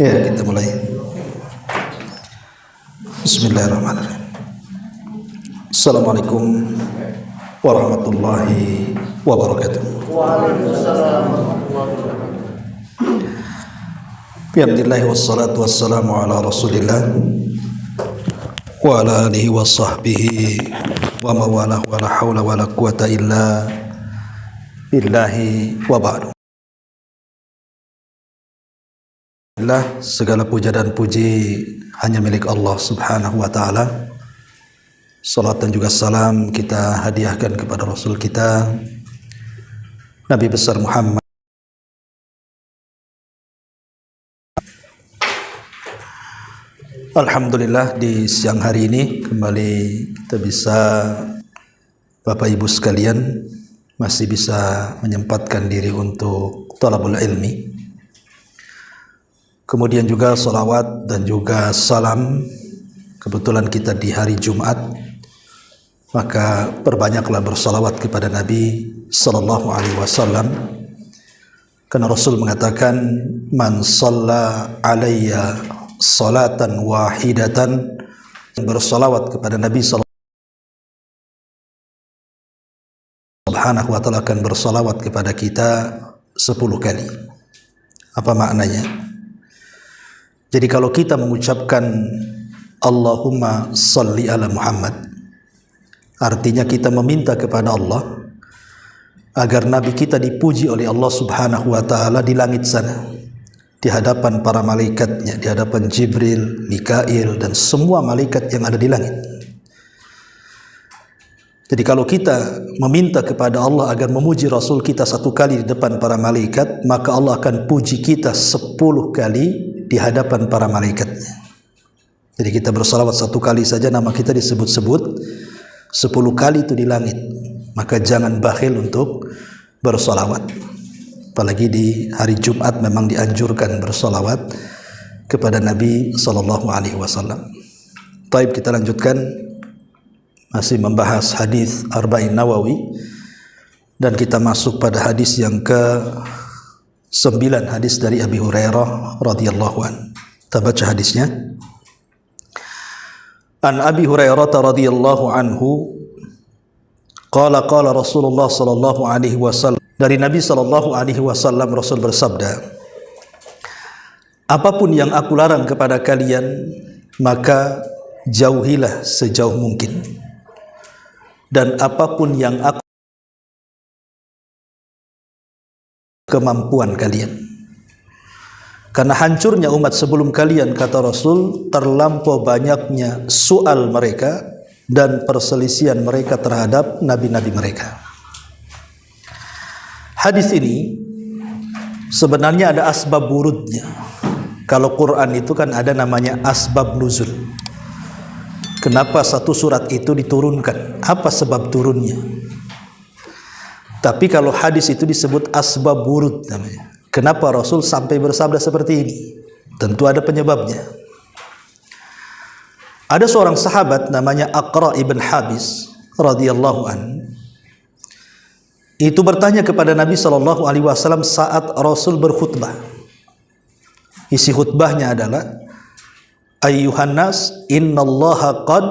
Ya, kita mulai. Bismillahirrahmanirrahim. Assalamualaikum warahmatullahi wabarakatuh. Waalaikumsalam warahmatullahi wabarakatuh. Bismillah wassalatu wassalamu ala Rasulillah wa ala alihi wa sahbihi wa mawalah wa la hawla wa la quwata illa billahi wa ba'du. Segala puja dan puji hanya milik Allah Subhanahu wa ta'ala. Salat dan juga salam kita hadiahkan kepada Rasul kita Nabi besar Muhammad. Alhamdulillah, di siang hari ini kembali kita bisa, Bapak Ibu sekalian, masih bisa menyempatkan diri untuk thalabul ilmi. Kemudian juga salawat dan juga salam, kebetulan kita di hari Jumat, maka perbanyaklah bersalawat kepada Nabi sallallahu alaihi wasallam, karena Rasul mengatakan, man shalla alayya salatan wahidatan, bersalawat kepada Nabi subhanahu wa ta'ala akan bersalawat kepada kita 10 kali. Apa maknanya? Jadi kalau kita mengucapkan Allahumma salli ala Muhammad, artinya kita meminta kepada Allah agar Nabi kita dipuji oleh Allah Subhanahu wa ta'ala di langit sana, di hadapan para malaikatnya, di hadapan Jibril, Mikail, dan semua malaikat yang ada di langit. Jadi kalau kita meminta kepada Allah agar memuji Rasul kita 1 kali di depan para malaikat, maka Allah akan puji kita 10 kali di hadapan para malaikatnya. Jadi kita bersalawat 1 kali saja nama kita disebut-sebut 10 kali itu di langit. Maka jangan bakhil untuk bersalawat. Apalagi di hari Jumat memang dianjurkan bersalawat kepada Nabi sallallahu alaihi wasallam. Baik, kita lanjutkan, masih membahas hadis Arba'in Nawawi, dan kita masuk pada hadis yang ke-9, hadis dari Abi Hurairah radhiyallahu anhu. Kita baca hadisnya. An Abi Hurairah radhiyallahu anhu qala qala Rasulullah sallallahu alaihi wasallam, dari Nabi sallallahu alaihi wasallam Rasul bersabda, apapun yang aku larang kepada kalian maka jauhilah sejauh mungkin, dan apapun yang aku kemampuan kalian, karena hancurnya umat sebelum kalian, kata Rasul, terlampau banyaknya soal mereka dan perselisihan mereka terhadap nabi-nabi mereka. Hadis ini sebenarnya ada asbab wurudnya. Kalau Quran itu kan ada namanya asbab nuzul. Kenapa satu surat itu diturunkan? Apa sebab turunnya? Tapi kalau hadis itu disebut asbab wurud namanya. Kenapa Rasul sampai bersabda seperti ini? Tentu ada penyebabnya. Ada seorang sahabat namanya Aqra ibn Habis radhiyallahu anhu. Itu bertanya kepada Nabi sallallahu alaihi wasallam saat Rasul berkhutbah. Isi khutbahnya adalah, ayyuhan nas innallaha qad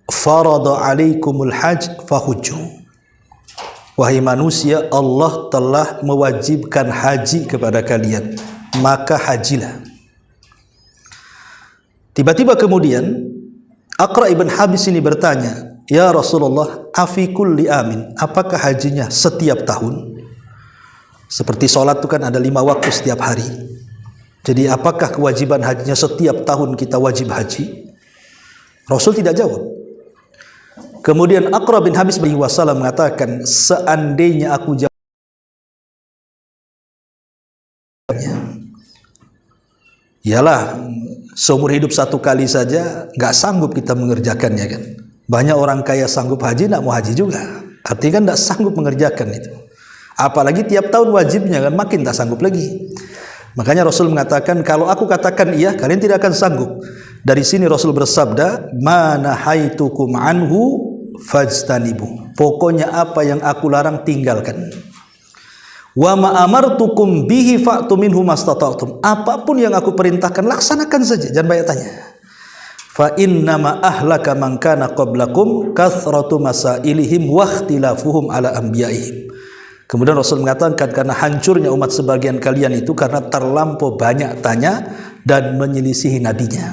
farada alaikumul hajj fahujju. Wahai manusia, Allah telah mewajibkan haji kepada kalian, maka hajilah. Tiba-tiba kemudian Aqra ibn Habis ini bertanya, ya Rasulullah, afi kulli amin, apakah hajinya setiap tahun? Seperti sholat itu kan ada 5 waktu setiap hari. Jadi apakah kewajiban hajinya setiap tahun kita wajib haji? Rasul tidak jawab. Kemudian Aqra bin Habis bin Wasallam mengatakan, seandainya aku jawabnya, iyalah seumur hidup 1 kali saja nggak sanggup kita mengerjakannya kan. Banyak orang kaya sanggup haji, nggak mau haji juga. Artinya kan nggak sanggup mengerjakan itu. Apalagi tiap tahun wajibnya kan, makin tak sanggup lagi. Makanya Rasul mengatakan, kalau aku katakan iya, kalian tidak akan sanggup. Dari sini Rasul bersabda, mana haitukum anhu fajtanibu. Pokoknya apa yang aku larang tinggalkan. Wa ma amartukum bihi fa'tu minhu mastata'tum. Apapun yang aku perintahkan laksanakan saja, jangan banyak tanya. Fa innama ahlaka man kana qablakum kathratu masailihim wa ikhtilafuhum ala anbiya'ihim. Kemudian Rasul mengatakan karena hancurnya umat sebagian kalian itu karena terlampau banyak tanya dan menyelisihi nabinya.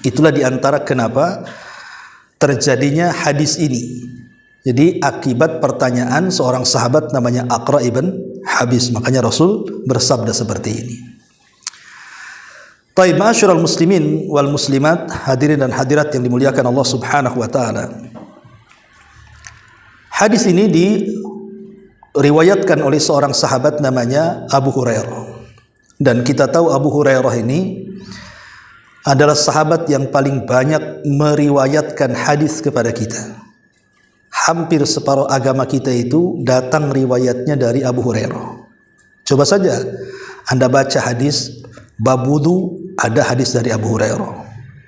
Itulah diantara kenapa terjadinya hadis ini. Jadi akibat pertanyaan seorang sahabat namanya Aqra ibn Habis, makanya Rasul bersabda seperti ini. Taib ma'asyiral muslimin wal muslimat, hadirin dan hadirat yang dimuliakan Allah Subhanahu wa taala. Hadis ini diriwayatkan oleh seorang sahabat namanya Abu Hurairah. Dan kita tahu Abu Hurairah ini adalah sahabat yang paling banyak meriwayatkan hadis kepada kita. Hampir separuh agama kita itu datang riwayatnya dari Abu Hurairah. Coba saja Anda baca hadis bab wudu, ada hadis dari Abu Hurairah.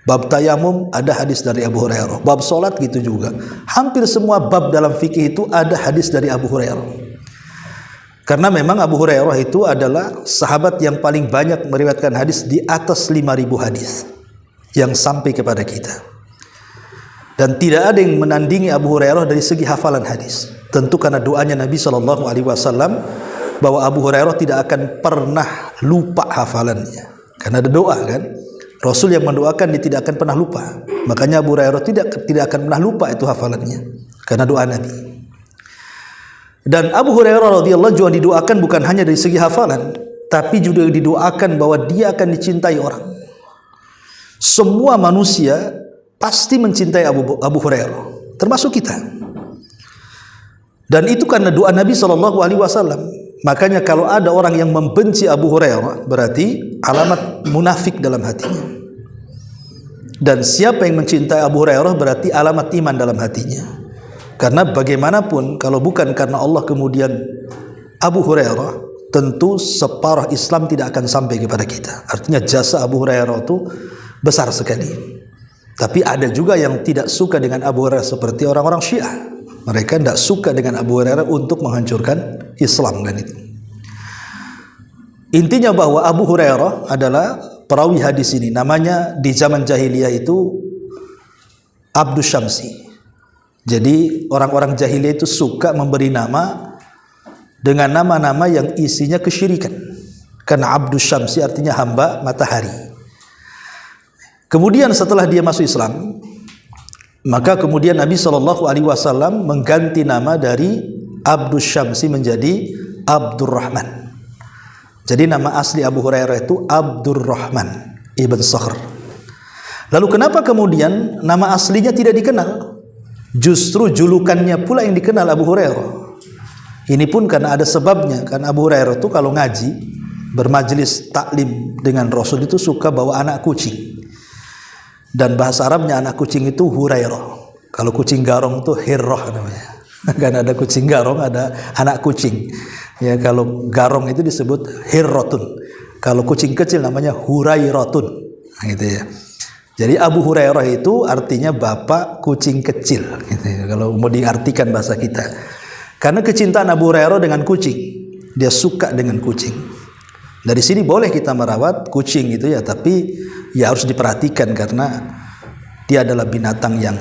Bab tayamum, ada hadis dari Abu Hurairah. Bab solat gitu juga. Hampir semua bab dalam fikih itu ada hadis dari Abu Hurairah. Karena memang Abu Hurairah itu adalah sahabat yang paling banyak meriwayatkan hadis, di atas 5.000 hadis yang sampai kepada kita. Dan tidak ada yang menandingi Abu Hurairah dari segi hafalan hadis. Tentu karena doanya Nabi SAW bahwa Abu Hurairah tidak akan pernah lupa hafalannya. Karena ada doa kan, Rasul yang mendoakan dia tidak akan pernah lupa. Makanya Abu Hurairah tidak akan pernah lupa itu hafalannya, karena doa Nabi. Dan Abu Hurairah radhiyallahu juga didoakan bukan hanya dari segi hafalan, tapi juga didoakan bahwa dia akan dicintai orang. Semua manusia pasti mencintai Abu Hurairah, termasuk kita. Dan itu karena doa Nabi SAW. Makanya kalau ada orang yang membenci Abu Hurairah, berarti alamat munafik dalam hatinya. Dan siapa yang mencintai Abu Hurairah berarti alamat iman dalam hatinya. Karena bagaimanapun kalau bukan karena Allah kemudian Abu Hurairah, tentu separuh Islam tidak akan sampai kepada kita. Artinya jasa Abu Hurairah itu besar sekali. Tapi ada juga yang tidak suka dengan Abu Hurairah seperti orang-orang Syiah. Mereka tidak suka dengan Abu Hurairah untuk menghancurkan Islam kan itu. Intinya bahwa Abu Hurairah adalah perawi hadis ini. Namanya di zaman jahiliyah itu Abdus Syamsi. Jadi orang-orang jahiliyah itu suka memberi nama dengan nama-nama yang isinya kesyirikan. Karena Abdus Syamsi artinya hamba matahari. Kemudian setelah dia masuk Islam, maka kemudian Nabi SAW mengganti nama dari Abdus Syamsi menjadi Abdurrahman. Jadi nama asli Abu Hurairah itu Abdurrahman ibn Sakhr. Lalu kenapa kemudian nama aslinya tidak dikenal? Justru julukannya pula yang dikenal Abu Hurairah. Ini pun karena ada sebabnya. Karena Abu Hurairah itu kalau ngaji, bermajelis taklim dengan Rasul itu suka bawa anak kucing. Dan bahasa Arabnya anak kucing itu Hurairah. Kalau kucing garong itu Hirrah namanya. Kan ada kucing garong, ada anak kucing. Ya, kalau garong itu disebut Hirratun. Kalau kucing kecil namanya Hurairatun. Nah, gitu ya. Jadi Abu Hurairah itu artinya bapak kucing kecil. Gitu ya, kalau mau diartikan bahasa kita. Karena kecintaan Abu Hurairah dengan kucing. Dia suka dengan kucing. Dari sini boleh kita merawat kucing gitu ya, tapi ya harus diperhatikan karena dia adalah binatang yang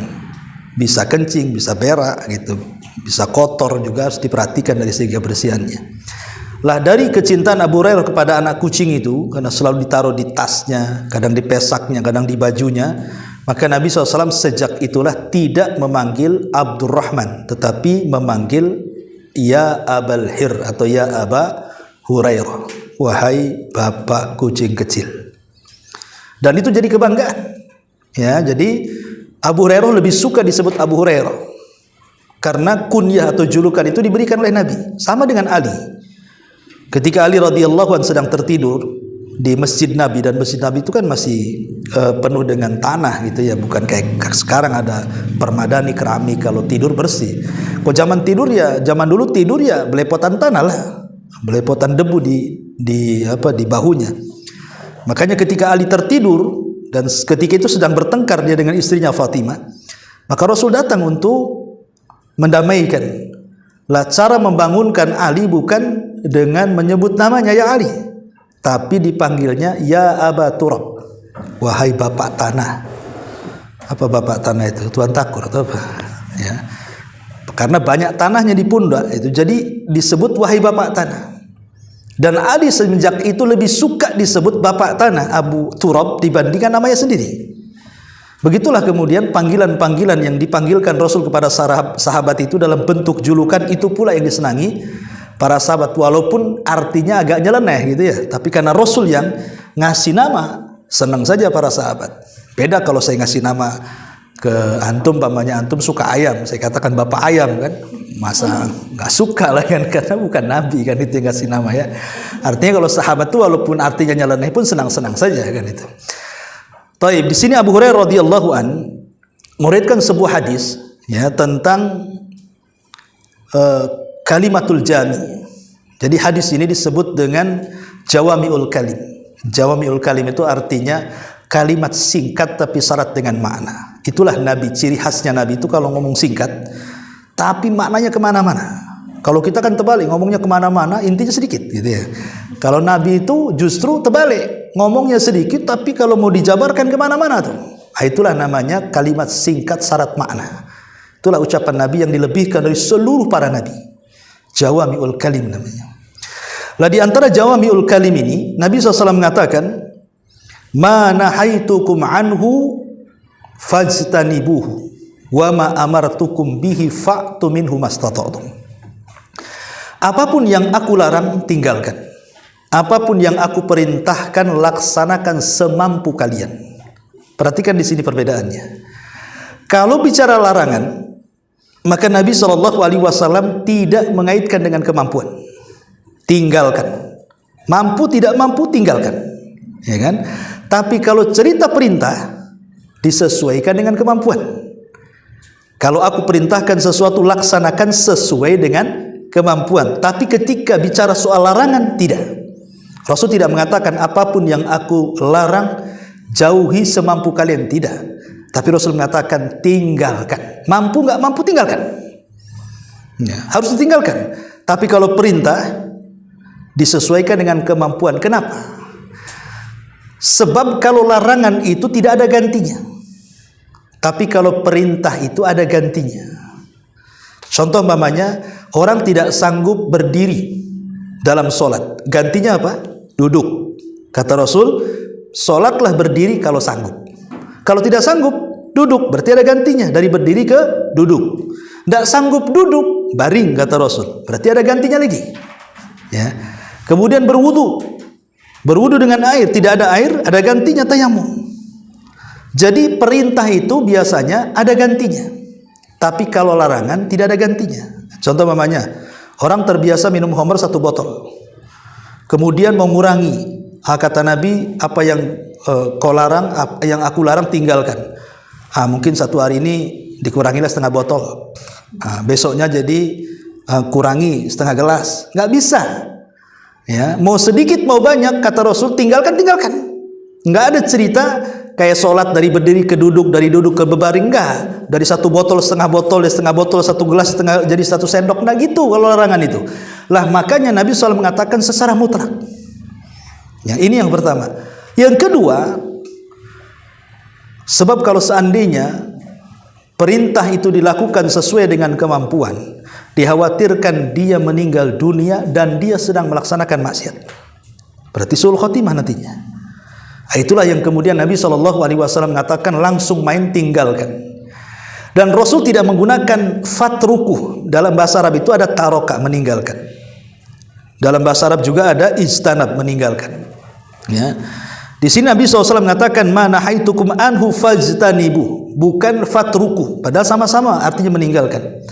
bisa kencing, bisa berak gitu, bisa kotor, juga harus diperhatikan dari segi kebersihannya. Lah dari kecintaan Abu Hurairah kepada anak kucing itu, karena selalu ditaruh di tasnya, kadang di pesaknya, kadang di bajunya, maka Nabi SAW sejak itulah tidak memanggil Abdurrahman, tetapi memanggil ya Abal Hir atau ya Aba Hurairah, wahai bapak kucing kecil. Dan itu jadi kebanggaan. Ya, jadi Abu Hurairah lebih suka disebut Abu Hurairah karena kunyah atau julukan itu diberikan oleh Nabi. Sama dengan Ali. Ketika Ali radhiyallahu anhu sedang tertidur di Masjid Nabi, dan Masjid Nabi itu kan masih penuh dengan tanah gitu ya, bukan kayak sekarang ada permadani keramik kalau tidur bersih. Kok zaman dulu tidur ya belepotan tanah lah. Belepotan debu di bahunya. Makanya ketika Ali tertidur dan ketika itu sedang bertengkar dia dengan istrinya Fatimah, maka Rasul datang untuk mendamaikan. Lah cara membangunkan Ali bukan dengan menyebut namanya ya Ali, tapi dipanggilnya ya Aba Turab, wahai bapak tanah. Apa bapak tanah itu? Tuan Takur atau apa? Ya. Karena banyak tanahnya di pundak itu, jadi disebut wahai bapak tanah. Dan Ali semenjak itu lebih suka disebut bapak tanah Abu Turab dibandingkan namanya sendiri. Begitulah kemudian panggilan-panggilan yang dipanggilkan Rasul kepada sahabat itu dalam bentuk julukan, itu pula yang disenangi para sahabat, walaupun artinya agak nyeleneh gitu ya. Tapi karena Rasul yang ngasih nama, senang saja para sahabat. Beda kalau saya ngasih nama ke antum, pamannya antum suka ayam, saya katakan bapak ayam kan, masa nggak suka lah kan, karena bukan nabi kan itu yang ngasih nama ya. Artinya kalau sahabat itu walaupun artinya nyeleneh pun senang-senang saja kan itu. Taib, di sini Abu Hurairah radhiyallahu an meriwayatkan sebuah hadis ya tentang kalimatul jami. Jadi hadis ini disebut dengan jawamiul kalim. Jawamiul kalim itu artinya kalimat singkat tapi syarat dengan makna. Itulah Nabi, ciri khasnya Nabi itu kalau ngomong singkat tapi maknanya kemana-mana. Kalau kita kan terbalik, ngomongnya kemana-mana intinya sedikit gitu ya. Kalau Nabi itu justru terbalik, ngomongnya sedikit tapi kalau mau dijabarkan kemana-mana tuh. Itulah namanya kalimat singkat syarat makna. Itulah ucapan Nabi yang dilebihkan dari seluruh para Nabi. Jawamiul kalim namanya. Lah di antara jawamiul kalim ini Nabi SAW mengatakan, ma nahaitukum anhu fajtanibuhu wa ma amartukum bihi fa'tu minhu mastata'tum. Apapun yang aku larang tinggalkan, apapun yang aku perintahkan laksanakan semampu kalian. Perhatikan di sini perbedaannya. Kalau bicara larangan, maka Nabi SAW tidak mengaitkan dengan kemampuan. Tinggalkan. Mampu tidak mampu tinggalkan. Ya kan? Tapi kalau cerita perintah disesuaikan dengan kemampuan. Kalau aku perintahkan sesuatu laksanakan sesuai dengan kemampuan. Tapi ketika bicara soal larangan tidak. Rasul tidak mengatakan apapun yang aku larang jauhi semampu kalian, tidak. Tapi Rasul mengatakan tinggalkan. Mampu nggak mampu tinggalkan. Ya, harus ditinggalkan. Tapi kalau perintah disesuaikan dengan kemampuan. Kenapa? Sebab kalau larangan itu tidak ada gantinya. Tapi kalau perintah itu ada gantinya. Contoh umpamanya, orang tidak sanggup berdiri dalam sholat. Gantinya apa? Duduk. Kata Rasul, sholatlah berdiri kalau sanggup. Kalau tidak sanggup, duduk. Berarti ada gantinya. Dari berdiri ke duduk. Tidak sanggup duduk, baring kata Rasul. Berarti ada gantinya lagi. Ya. Kemudian berwudu. Berwudu dengan air. Tidak ada air, ada gantinya tayamum. Jadi perintah itu biasanya ada gantinya. Tapi kalau larangan tidak ada gantinya. Contoh mamanya, orang terbiasa minum khamr 1 botol. Kemudian mengurangi. Kata Nabi, apa yang kau larang, yang aku larang tinggalkan. Mungkin 1 hari ini dikurangilah setengah botol. Besoknya jadi kurangi setengah gelas. Nggak bisa. Ya, mau sedikit mau banyak kata Rasul tinggalkan. Nggak ada cerita kayak sholat dari berdiri ke duduk, dari duduk ke berbaring, enggak. Dari 1 botol, setengah botol, 1 gelas, setengah jadi 1 sendok, nah gitu kalau larangan itu. Lah makanya Nabi SAW mengatakan secara mutlak. Ya, ini yang pertama. Yang kedua, sebab kalau seandainya perintah itu dilakukan sesuai dengan kemampuan, dikhawatirkan dia meninggal dunia dan dia sedang melaksanakan maksiat. Berarti suul khotimah nantinya. Itulah yang kemudian Nabi SAW mengatakan langsung main tinggalkan. Dan Rasul tidak menggunakan fatruku. Dalam bahasa Arab itu ada taroka, meninggalkan. Dalam bahasa Arab juga ada ijtanab, meninggalkan. Ya. Di sini Nabi SAW mengatakan ma nahaitukum anhu fajtanibu, bukan fatruku. Padahal sama-sama artinya meninggalkan.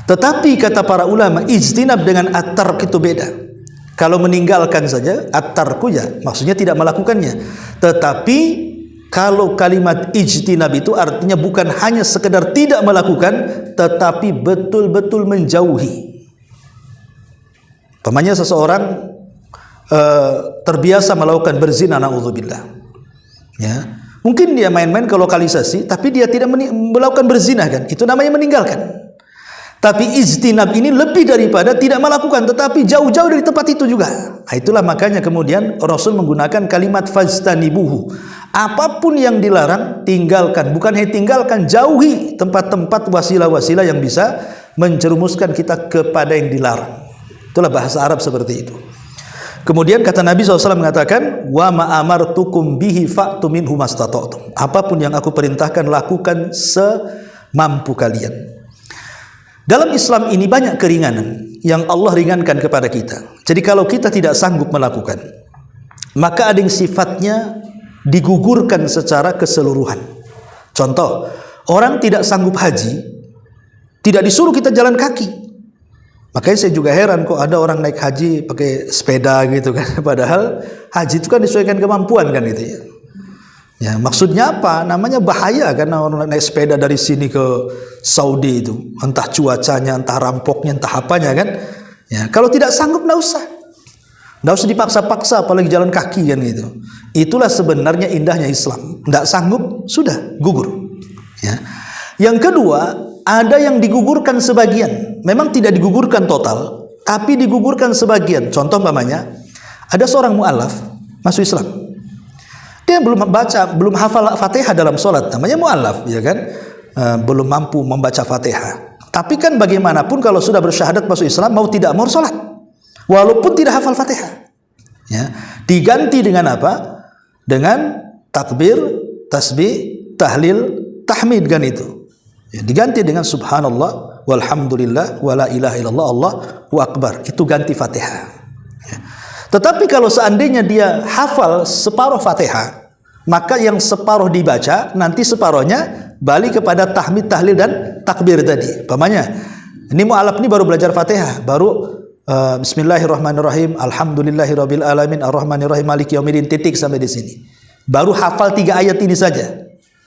Tetapi kata para ulama, ijtinab dengan at-tark itu beda. Kalau meninggalkan saja at-tarku ya maksudnya tidak melakukannya. Tetapi kalau kalimat ijtinab itu artinya bukan hanya sekedar tidak melakukan, tetapi betul-betul menjauhi. Pamannya seseorang terbiasa melakukan berzina, naudzubillah. Ya, mungkin dia main-main ke lokalisasi, tapi dia tidak melakukan berzina kan? Itu namanya meninggalkan. Tapi ijtinab ini lebih daripada tidak melakukan, tetapi jauh-jauh dari tempat itu juga. Nah, itulah makanya kemudian Rasul menggunakan kalimat fajtanibuhu. Apapun yang dilarang, tinggalkan. Bukan hanya tinggalkan, jauhi tempat-tempat wasilah-wasilah yang bisa menjerumuskan kita kepada yang dilarang. Itulah bahasa Arab seperti itu. Kemudian kata Nabi SAW mengatakan, wa ma'amartukum bihi fa'tu minhu mastata'tum. Apapun yang aku perintahkan, lakukan semampu kalian. Dalam Islam ini banyak keringanan yang Allah ringankan kepada kita. Jadi kalau kita tidak sanggup melakukan, maka ada yang sifatnya digugurkan secara keseluruhan. Contoh, orang tidak sanggup haji, tidak disuruh kita jalan kaki. Makanya saya juga heran kok ada orang naik haji pakai sepeda gitu kan. Padahal haji itu kan disesuaikan kemampuan kan gitu ya. Ya, maksudnya apa? Namanya bahaya karena orang naik sepeda dari sini ke Saudi itu, entah cuacanya, entah rampoknya, entah apanya kan. Ya, kalau tidak sanggup enggak usah dipaksa-paksa, apalagi jalan kaki kan gitu. Itulah sebenarnya indahnya Islam. Enggak sanggup, sudah gugur. Ya. Yang kedua, ada yang digugurkan sebagian. Memang tidak digugurkan total, tapi digugurkan sebagian. Contoh umpamanya, ada seorang mu'alaf masuk Islam. Dia belum hafal Fatihah dalam sholat, namanya mu'alaf, ya kan? Belum mampu membaca Fatihah. Tapi kan bagaimanapun kalau sudah bersyahadat masuk Islam, mau tidak mau sholat, walaupun tidak hafal Fatihah. Ya, diganti dengan apa? Dengan takbir, tasbih, tahlil, tahmid kan itu. Ya, diganti dengan subhanallah, walhamdulillah, wala ilaha illallah, Allahu akbar. Itu ganti Fatihah. Ya. Tetapi kalau seandainya dia hafal separuh Fatihah, maka yang separuh dibaca, nanti separuhnya balik kepada tahmid, tahlil, dan takbir tadi. Umpamanya, ini mu'alaf ini baru belajar Fatihah, baru bismillahirrahmanirrahim, alhamdulillahirabbil alamin, arrahmanirrahim, maliki yaumiddin, titik sampai di sini. Baru hafal 3 ayat ini saja,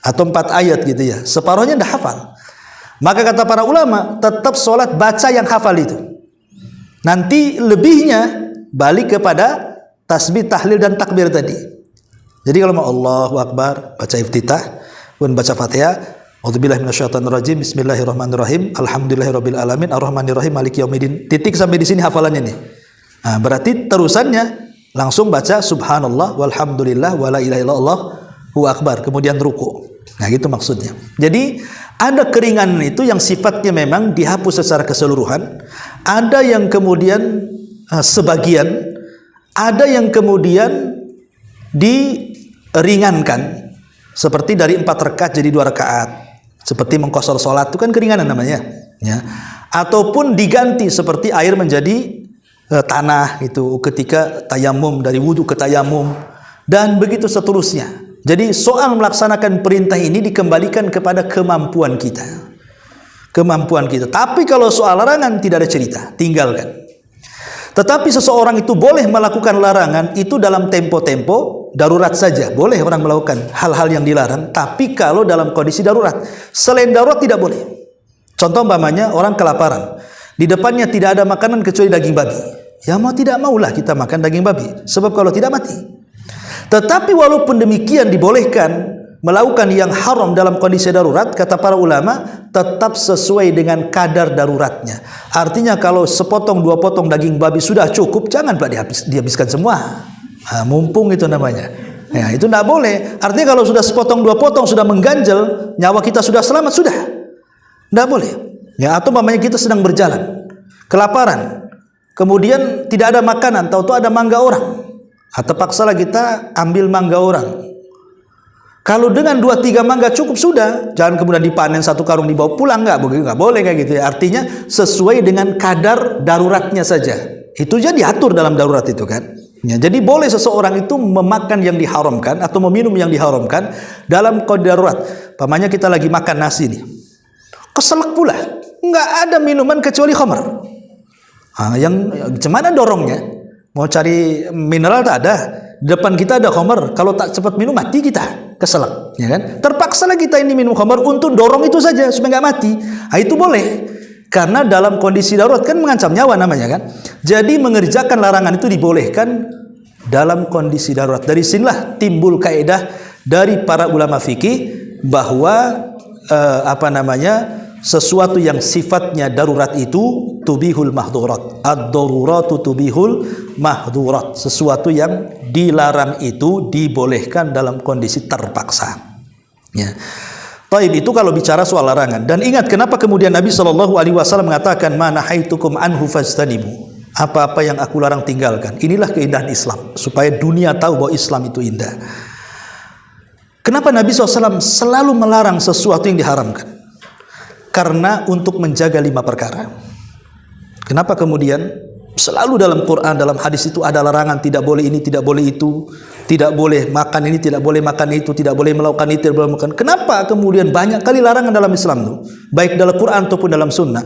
atau 4 ayat gitu ya. Separuhnya dah hafal. Maka kata para ulama, tetap sholat baca yang hafal itu. Nanti lebihnya balik kepada tasbih, tahlil, dan takbir tadi. Jadi kalau mau Allahu Akbar, baca iftitah, kemudian baca Fatihah, a'udzubillahi minasyaitonirrajim, bismillahirrahmanirrahim, alhamdulillahirabbil alamin, arrahmanirrahim, maliki yaumiddin, titik sampai di sini hafalannya nih. Nah, berarti terusannya langsung baca subhanallah, walhamdulillah, wala ilaha illallah, Allahu akbar, kemudian ruku. Nah, gitu maksudnya. Jadi ada keringanan itu yang sifatnya memang dihapus secara keseluruhan, ada yang kemudian sebagian, ada yang kemudian diringankan, seperti dari 4 rakaat jadi 2 rakaat, seperti mengqashar sholat itu kan keringanan namanya, ya. Ataupun diganti seperti air menjadi tanah itu ketika tayamum, dari wudu ke tayamum, dan begitu seterusnya. Jadi soal melaksanakan perintah ini dikembalikan kepada kemampuan kita. Tapi kalau soal larangan tidak ada cerita, tinggalkan. Tetapi seseorang itu boleh melakukan larangan itu dalam tempo-tempo darurat saja. Boleh orang melakukan hal-hal yang dilarang, tapi kalau dalam kondisi darurat. Selain darurat tidak boleh. Contoh umpamanya orang kelaparan, di depannya tidak ada makanan kecuali daging babi. Ya mau tidak maulah kita makan daging babi, sebab kalau tidak mati. Tetapi walaupun demikian dibolehkan melakukan yang haram dalam kondisi darurat, kata para ulama, tetap sesuai dengan kadar daruratnya. Artinya kalau sepotong 2 potong daging babi sudah cukup, jangan pula dihabiskan semua. Nah, mumpung itu namanya. Ya, itu tidak boleh. Artinya kalau sudah sepotong 2 potong sudah mengganjal, nyawa kita sudah selamat, sudah. Tidak boleh. Ya, atau umpamanya kita sedang berjalan, kelaparan, kemudian tidak ada makanan, tahu-tahu ada mangga orang. Atau paksalah kita ambil mangga orang. Kalau dengan 2-3 mangga cukup sudah, jangan kemudian dipanen 1 karung dibawa pulang, nggak boleh kayak gitu ya. Artinya sesuai dengan kadar daruratnya saja. Itu jadi diatur dalam darurat itu kan. Ya, jadi boleh seseorang itu memakan yang diharamkan atau meminum yang diharamkan dalam kondisi darurat. Pamannya kita lagi makan nasi nih, keselak pula, nggak ada minuman kecuali khamr. Yang gimana dorongnya? Mau cari mineral tak ada. Di depan kita ada khamr, kalau tak cepat minum mati kita, keselak, ya kan? Terpaksa lah kita ini minum khamr untuk dorong itu saja supaya nggak mati. Nah, itu boleh, karena dalam kondisi darurat kan mengancam nyawa namanya kan. Jadi mengerjakan larangan itu dibolehkan dalam kondisi darurat. Dari sinilah timbul kaidah dari para ulama fikih bahwa sesuatu yang sifatnya darurat itu tubihul mahdurat. Ad-daruratu tubihul mahdurat. Sesuatu yang dilarang itu dibolehkan dalam kondisi terpaksa. Ya. Taib, itu kalau bicara soal larangan. Dan ingat kenapa kemudian Nabi SAW mengatakan ma nahaitukum anhu fajtanibu. Apa-apa yang aku larang tinggalkan. Inilah keindahan Islam, supaya dunia tahu bahwa Islam itu indah. Kenapa Nabi SAW selalu melarang sesuatu yang diharamkan? Karena untuk menjaga 5 perkara. Kenapa kemudian selalu dalam Quran, dalam hadis itu ada larangan, tidak boleh ini, tidak boleh itu, tidak boleh makan ini, tidak boleh makan itu, tidak boleh melakukan itu, tidak boleh melakukan. Kenapa kemudian banyak kali larangan dalam Islam itu, baik dalam Quran ataupun dalam Sunnah?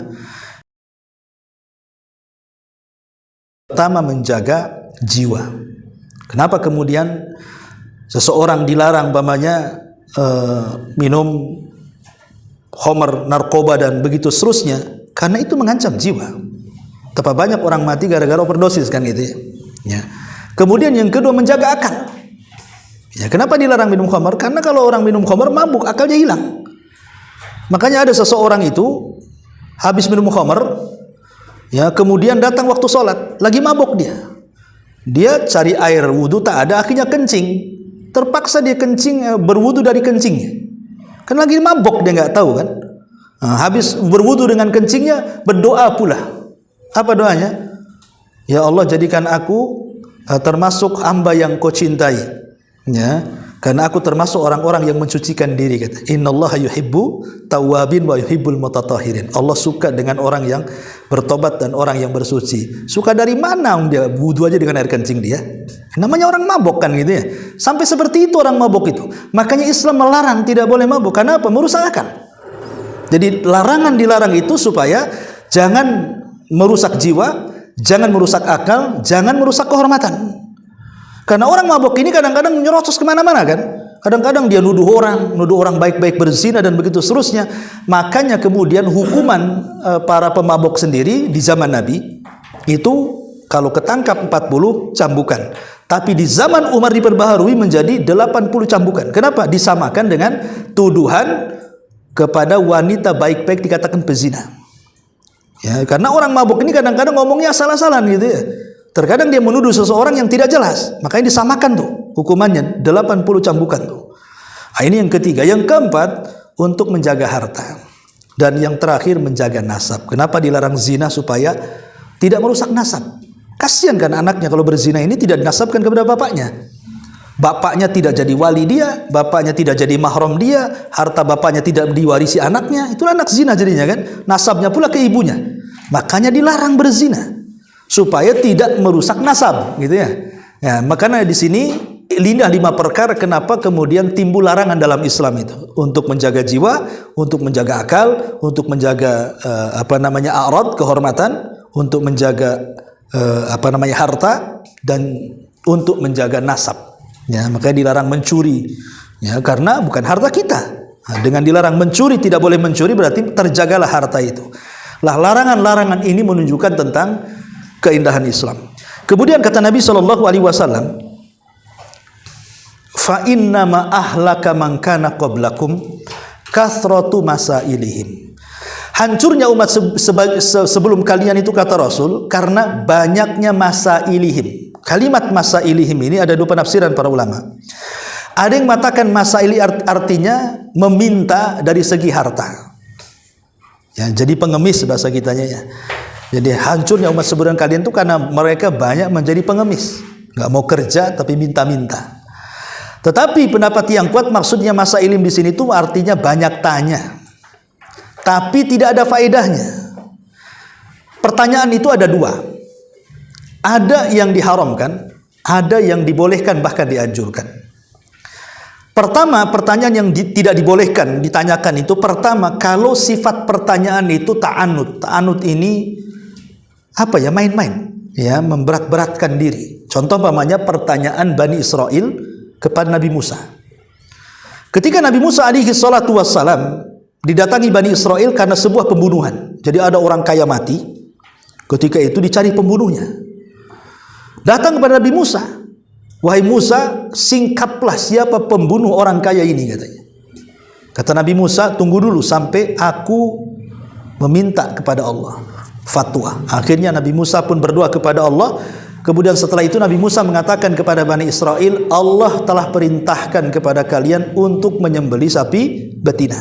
Pertama, menjaga jiwa. Kenapa kemudian seseorang dilarang minum khamr, narkoba dan begitu seterusnya? Karena itu mengancam jiwa. Betapa banyak orang mati gara-gara overdosis kan gitu ya. Ya. Kemudian yang kedua, menjaga akal. Ya, kenapa dilarang minum khamr? Karena kalau orang minum khamr mabuk, akalnya hilang. Makanya ada seseorang itu habis minum khamr, ya, kemudian datang waktu sholat, lagi mabuk dia. Dia cari air wudhu tak ada, akhirnya kencing. Terpaksa dia kencing, berwudhu dari kencingnya. Kan lagi mabuk, dia nggak tahu kan. Nah, habis berwudhu dengan kencingnya, berdoa pula. Apa doanya? Ya Allah, jadikan aku termasuk hamba yang kau cintai. Ya, karena aku termasuk orang-orang yang mensucikan diri, kata. Innallaha yuhibbu tawwabin wa yuhibbul mutatahhirin. Allah suka dengan orang yang bertobat dan orang yang bersuci. Suka dari mana dia wudu aja dengan air kencing dia? Namanya orang mabuk kan gitu ya. Sampai seperti itu orang mabuk itu. Makanya Islam melarang tidak boleh mabuk. Karena apa? Merusak akal. Jadi larangan dilarang itu supaya jangan merusak jiwa, jangan merusak akal, jangan merusak kehormatan. Karena orang mabuk ini kadang-kadang nyerocos kemana-mana kan. Kadang-kadang dia nuduh orang baik-baik berzina dan begitu seterusnya. Makanya kemudian hukuman para pemabuk sendiri di zaman Nabi itu kalau ketangkap 40 cambukan. Tapi di zaman Umar diperbaharui menjadi 80 cambukan. Kenapa? Disamakan dengan tuduhan kepada wanita baik-baik dikatakan pezina. Ya, karena orang mabuk ini kadang-kadang ngomongnya salah-salah gitu ya. Terkadang dia menuduh seseorang yang tidak jelas, makanya disamakan tuh hukumannya 80 cambukan tuh. Nah, ini yang ketiga. Yang keempat, untuk menjaga harta. Dan yang terakhir, menjaga nasab. Kenapa dilarang zina? Supaya tidak merusak nasab. Kasihan kan anaknya kalau berzina ini tidak dinasabkan kepada bapaknya. Bapaknya tidak jadi wali dia, bapaknya tidak jadi mahram dia, harta bapaknya tidak diwarisi anaknya. Itulah anak zina jadinya kan. Nasabnya pula ke ibunya. Makanya dilarang berzina supaya tidak merusak nasab, gitu ya. Ya, makanya di sini lindah 5 perkara kenapa kemudian timbul larangan dalam Islam itu, untuk menjaga jiwa, untuk menjaga akal, untuk menjaga a'rad, kehormatan, untuk menjaga harta, dan untuk menjaga nasab. Ya, makanya dilarang mencuri. Ya, karena bukan harta kita. Nah, dengan dilarang mencuri, tidak boleh mencuri berarti terjagalah harta itu. Lah, larangan-larangan ini menunjukkan tentang keindahan Islam. Kemudian kata Nabi SAW, fa inna ma ahlaka man kana qablakum kathratu masailihim. Hancurnya umat sebelum kalian itu, kata Rasul, karena banyaknya masailihim. Kalimat masailihim ini ada 2 penafsiran para ulama. Ada yang mengatakan masaili artinya meminta dari segi harta. Ya, jadi pengemis bahasa kitanya ya. Jadi hancurnya umat sebelum kalian itu karena mereka banyak menjadi pengemis, nggak mau kerja tapi minta-minta. Tetapi pendapat yang kuat maksudnya masa ilim di sini itu artinya banyak tanya, tapi tidak ada faedahnya. Pertanyaan itu ada 2. Ada yang diharamkan, ada yang dibolehkan bahkan dianjurkan. Pertama, pertanyaan yang tidak dibolehkan ditanyakan itu, pertama, kalau sifat pertanyaan itu ta'anud. Ta'anud ini apa ya, main-main, ya, memberat-beratkan diri. Contoh umpamanya pertanyaan Bani Israel kepada Nabi Musa. Ketika Nabi Musa alaihi salatu wassalam didatangi Bani Israel karena sebuah pembunuhan. Jadi ada orang kaya mati, ketika itu dicari pembunuhnya. Datang kepada Nabi Musa, wahai Musa, singkaplah siapa pembunuh orang kaya ini, katanya. Kata Nabi Musa, tunggu dulu sampai aku meminta kepada Allah fatwa. Akhirnya Nabi Musa pun berdoa kepada Allah. Kemudian setelah itu Nabi Musa mengatakan kepada Bani Israel, Allah telah perintahkan kepada kalian untuk menyembelih sapi betina.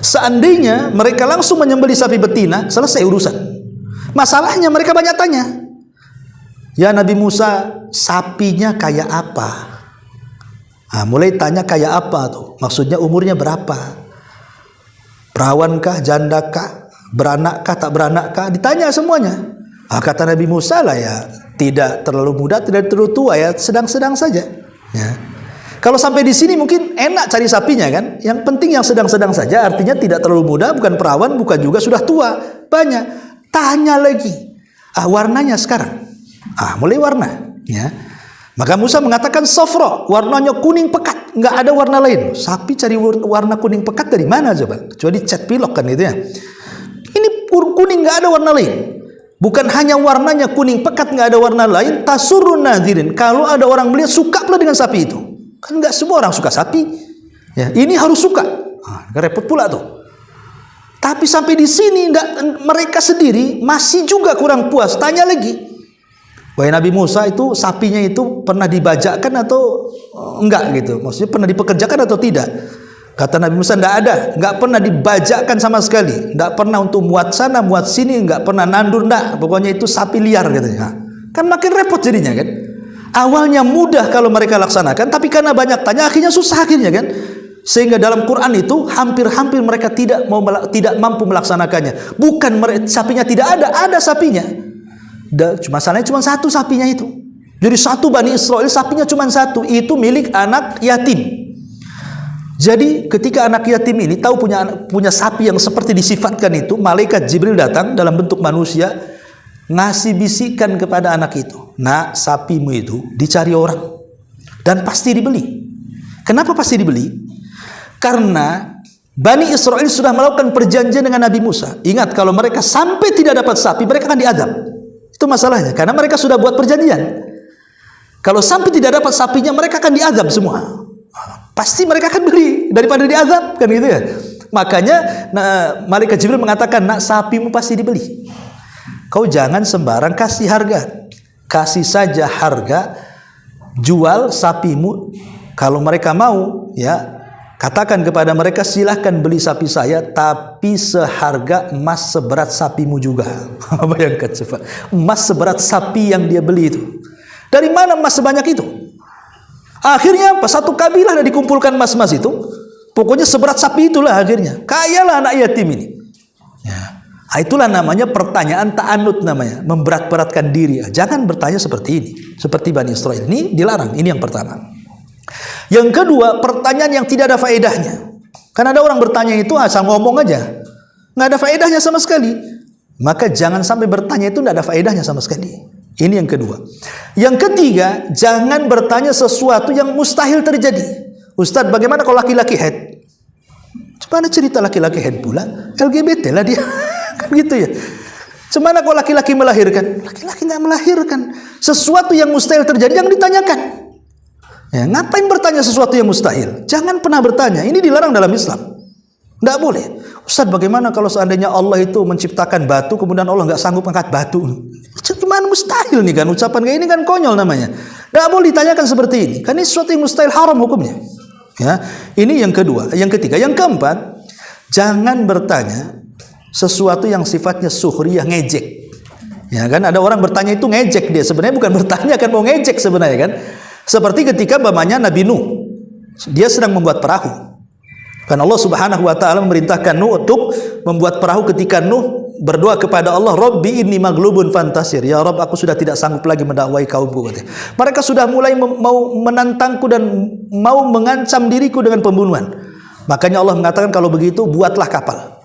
Seandainya mereka langsung menyembelih sapi betina, selesai urusan. Masalahnya mereka banyak tanya, ya Nabi Musa, sapinya kayak apa? Nah, mulai tanya kayak apa tuh? Maksudnya umurnya berapa? Perawankah, jandakah, beranakkah, tak beranakkah? Ditanya semuanya. Kata Nabi Musa lah, ya tidak terlalu muda, tidak terlalu tua, ya sedang-sedang saja. Ya. Kalau sampai di sini mungkin enak cari sapinya kan? Yang penting yang sedang-sedang saja, artinya tidak terlalu muda, bukan perawan, bukan juga sudah tua. Banyak. Tanya lagi. Warnanya sekarang. Mulai warna. Ya. Maka Musa mengatakan sofro, warnanya kuning pekat, nggak ada warna lain. Sapi cari warna kuning pekat dari mana coba? Kecuali cat pilok kan itu ya. Ini kuning, nggak ada warna lain. Bukan hanya warnanya kuning pekat, nggak ada warna lain, tasurun nadirin. Kalau ada orang melihat, suka pula dengan sapi itu. Kan nggak semua orang suka sapi. Ya, ini harus suka. Repot pula tuh. Tapi sampai di sini mereka sendiri masih juga kurang puas. Tanya lagi, wahai Nabi Musa, itu sapinya itu pernah dibajakkan atau enggak gitu? Maksudnya pernah dipekerjakan atau tidak? Kata Nabi Musa, enggak pernah dibajakkan sama sekali, enggak pernah untuk muat sana, muat sini, enggak pernah nandur, enggak. Pokoknya itu sapi liar katanya. Kan makin repot jadinya kan. Awalnya mudah kalau mereka laksanakan, tapi karena banyak tanya, akhirnya susah akhirnya kan. Sehingga dalam Quran itu hampir-hampir mereka tidak mampu melaksanakannya. Bukan sapinya tidak ada sapinya. Masalahnya cuma satu sapinya itu. Jadi satu Bani Israel sapinya cuma satu, itu milik anak yatim. Jadi ketika anak yatim ini tahu punya sapi yang seperti disifatkan itu, malaikat Jibril datang dalam bentuk manusia, ngasih bisikan kepada anak itu, nak, sapimu itu dicari orang dan pasti dibeli. Kenapa pasti dibeli? Karena Bani Israel sudah melakukan perjanjian dengan Nabi Musa. Ingat, kalau mereka sampai tidak dapat sapi, mereka akan diazab. Itu masalahnya, karena mereka sudah buat perjanjian. Kalau sampai tidak dapat sapinya, mereka akan diazab semua. Pasti mereka akan beli daripada diazab, kan gitu ya. Makanya malaikat Jibril mengatakan, nak, sapimu pasti dibeli. Kau jangan sembarang kasih harga. Kasih saja harga, jual sapimu. Kalau mereka mau, ya katakan kepada mereka, silahkan beli sapi saya, tapi seharga emas seberat sapimu juga. Bayangkan coba, emas seberat sapi yang dia beli itu. Dari mana emas sebanyak itu? Akhirnya apa? Satu kabilah dan dikumpulkan emas-emas itu. Pokoknya seberat sapi itulah akhirnya. Kayalah anak yatim ini. Ya. Itulah namanya pertanyaan ta'anud namanya. Memberat-beratkan diri. Jangan bertanya seperti ini. Seperti Bani Israel. Ini dilarang. Ini yang pertama. Yang kedua, pertanyaan yang tidak ada faedahnya. Kan ada orang bertanya itu asal ngomong aja. Nggak ada faedahnya sama sekali. Maka jangan sampai bertanya itu nggak ada faedahnya sama sekali. Ini yang kedua. Yang ketiga, jangan bertanya sesuatu yang mustahil terjadi. Ustadz, bagaimana kalau laki-laki head? Gimana cerita laki-laki head pula? LGBT lah dia. Kan gitu ya. Gimana kalau laki-laki melahirkan? Laki-laki nggak melahirkan. Sesuatu yang mustahil terjadi yang ditanyakan. Ya, ngapain bertanya sesuatu yang mustahil? Jangan pernah bertanya. Ini dilarang dalam Islam. Nggak boleh. Ustaz, bagaimana kalau seandainya Allah itu menciptakan batu, kemudian Allah nggak sanggup angkat batu? Gimana, mustahil nih kan? Ucapan kayak ini kan konyol namanya. Nggak boleh ditanyakan seperti ini. Kan ini sesuatu yang mustahil, haram hukumnya. Ya, ini yang kedua. Yang ketiga, yang keempat, jangan bertanya sesuatu yang sifatnya suhriyah, ngejek. Ya kan, ada orang bertanya itu ngejek dia. Sebenarnya bukan bertanya, kan mau ngejek sebenarnya kan. Seperti ketika bapaknya Nabi Nuh, dia sedang membuat perahu. Kan Allah Subhanahu wa taala memerintahkan Nuh untuk membuat perahu ketika Nuh berdoa kepada Allah, Rabbi inni maghlubun fantasir. Ya Rabb, aku sudah tidak sanggup lagi mendakwai kaumku. Mereka sudah mulai mau menantangku dan mau mengancam diriku dengan pembunuhan. Makanya Allah mengatakan, kalau begitu buatlah kapal.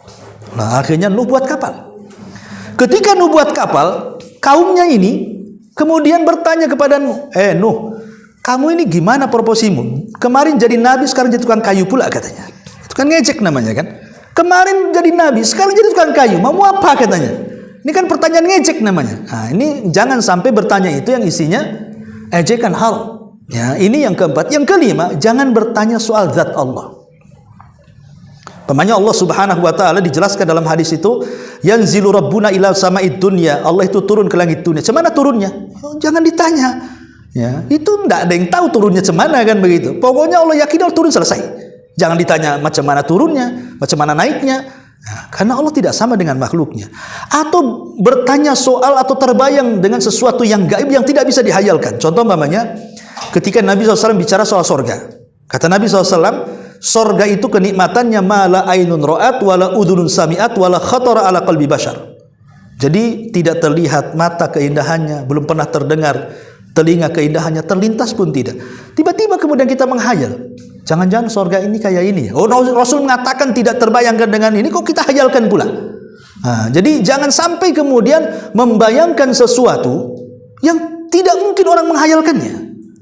Nah, akhirnya Nuh buat kapal. Ketika Nuh buat kapal, kaumnya ini kemudian bertanya kepada Nuh, Nuh, kamu ini gimana proposimu? Kemarin jadi nabi, sekarang jadi tukang kayu pula katanya. Itu kan ngejek namanya kan. Kemarin jadi nabi, sekarang jadi tukang kayu. Mau apa katanya? Ini kan pertanyaan ngejek namanya. Nah, ini jangan sampai bertanya itu yang isinya ejekan hal. Ya, ini yang keempat. Yang kelima, jangan bertanya soal zat Allah. Pamannya Allah Subhanahu wa taala dijelaskan dalam hadis itu, yanzilu rabbuna ila sama'id dunya. Allah itu turun ke langit dunia. Cemana turunnya? Oh, jangan ditanya. Ya, itu enggak ada yang tahu turunnya cemana kan begitu. Pokoknya Allah yakin Allah turun, selesai. Jangan ditanya macam mana turunnya, macam mana naiknya. Nah, karena Allah tidak sama dengan makhluknya. Atau bertanya soal atau terbayang dengan sesuatu yang gaib yang tidak bisa dihayalkan. Contoh umpamanya ketika Nabi SAW bicara soal sorga. Kata Nabi SAW, sorga itu kenikmatannya mala ainun ra'at wala udhunun sami'at wala khatara ala qalbi bashar. Jadi tidak terlihat mata keindahannya, belum pernah terdengar telinga keindahannya, terlintas pun tidak. Tiba-tiba kemudian kita menghayal, jangan-jangan sorga ini kayak ini. Oh, Rasul mengatakan tidak terbayangkan dengan ini, kok kita hayalkan pula. Nah, jadi jangan sampai kemudian membayangkan sesuatu yang tidak mungkin orang menghayalkannya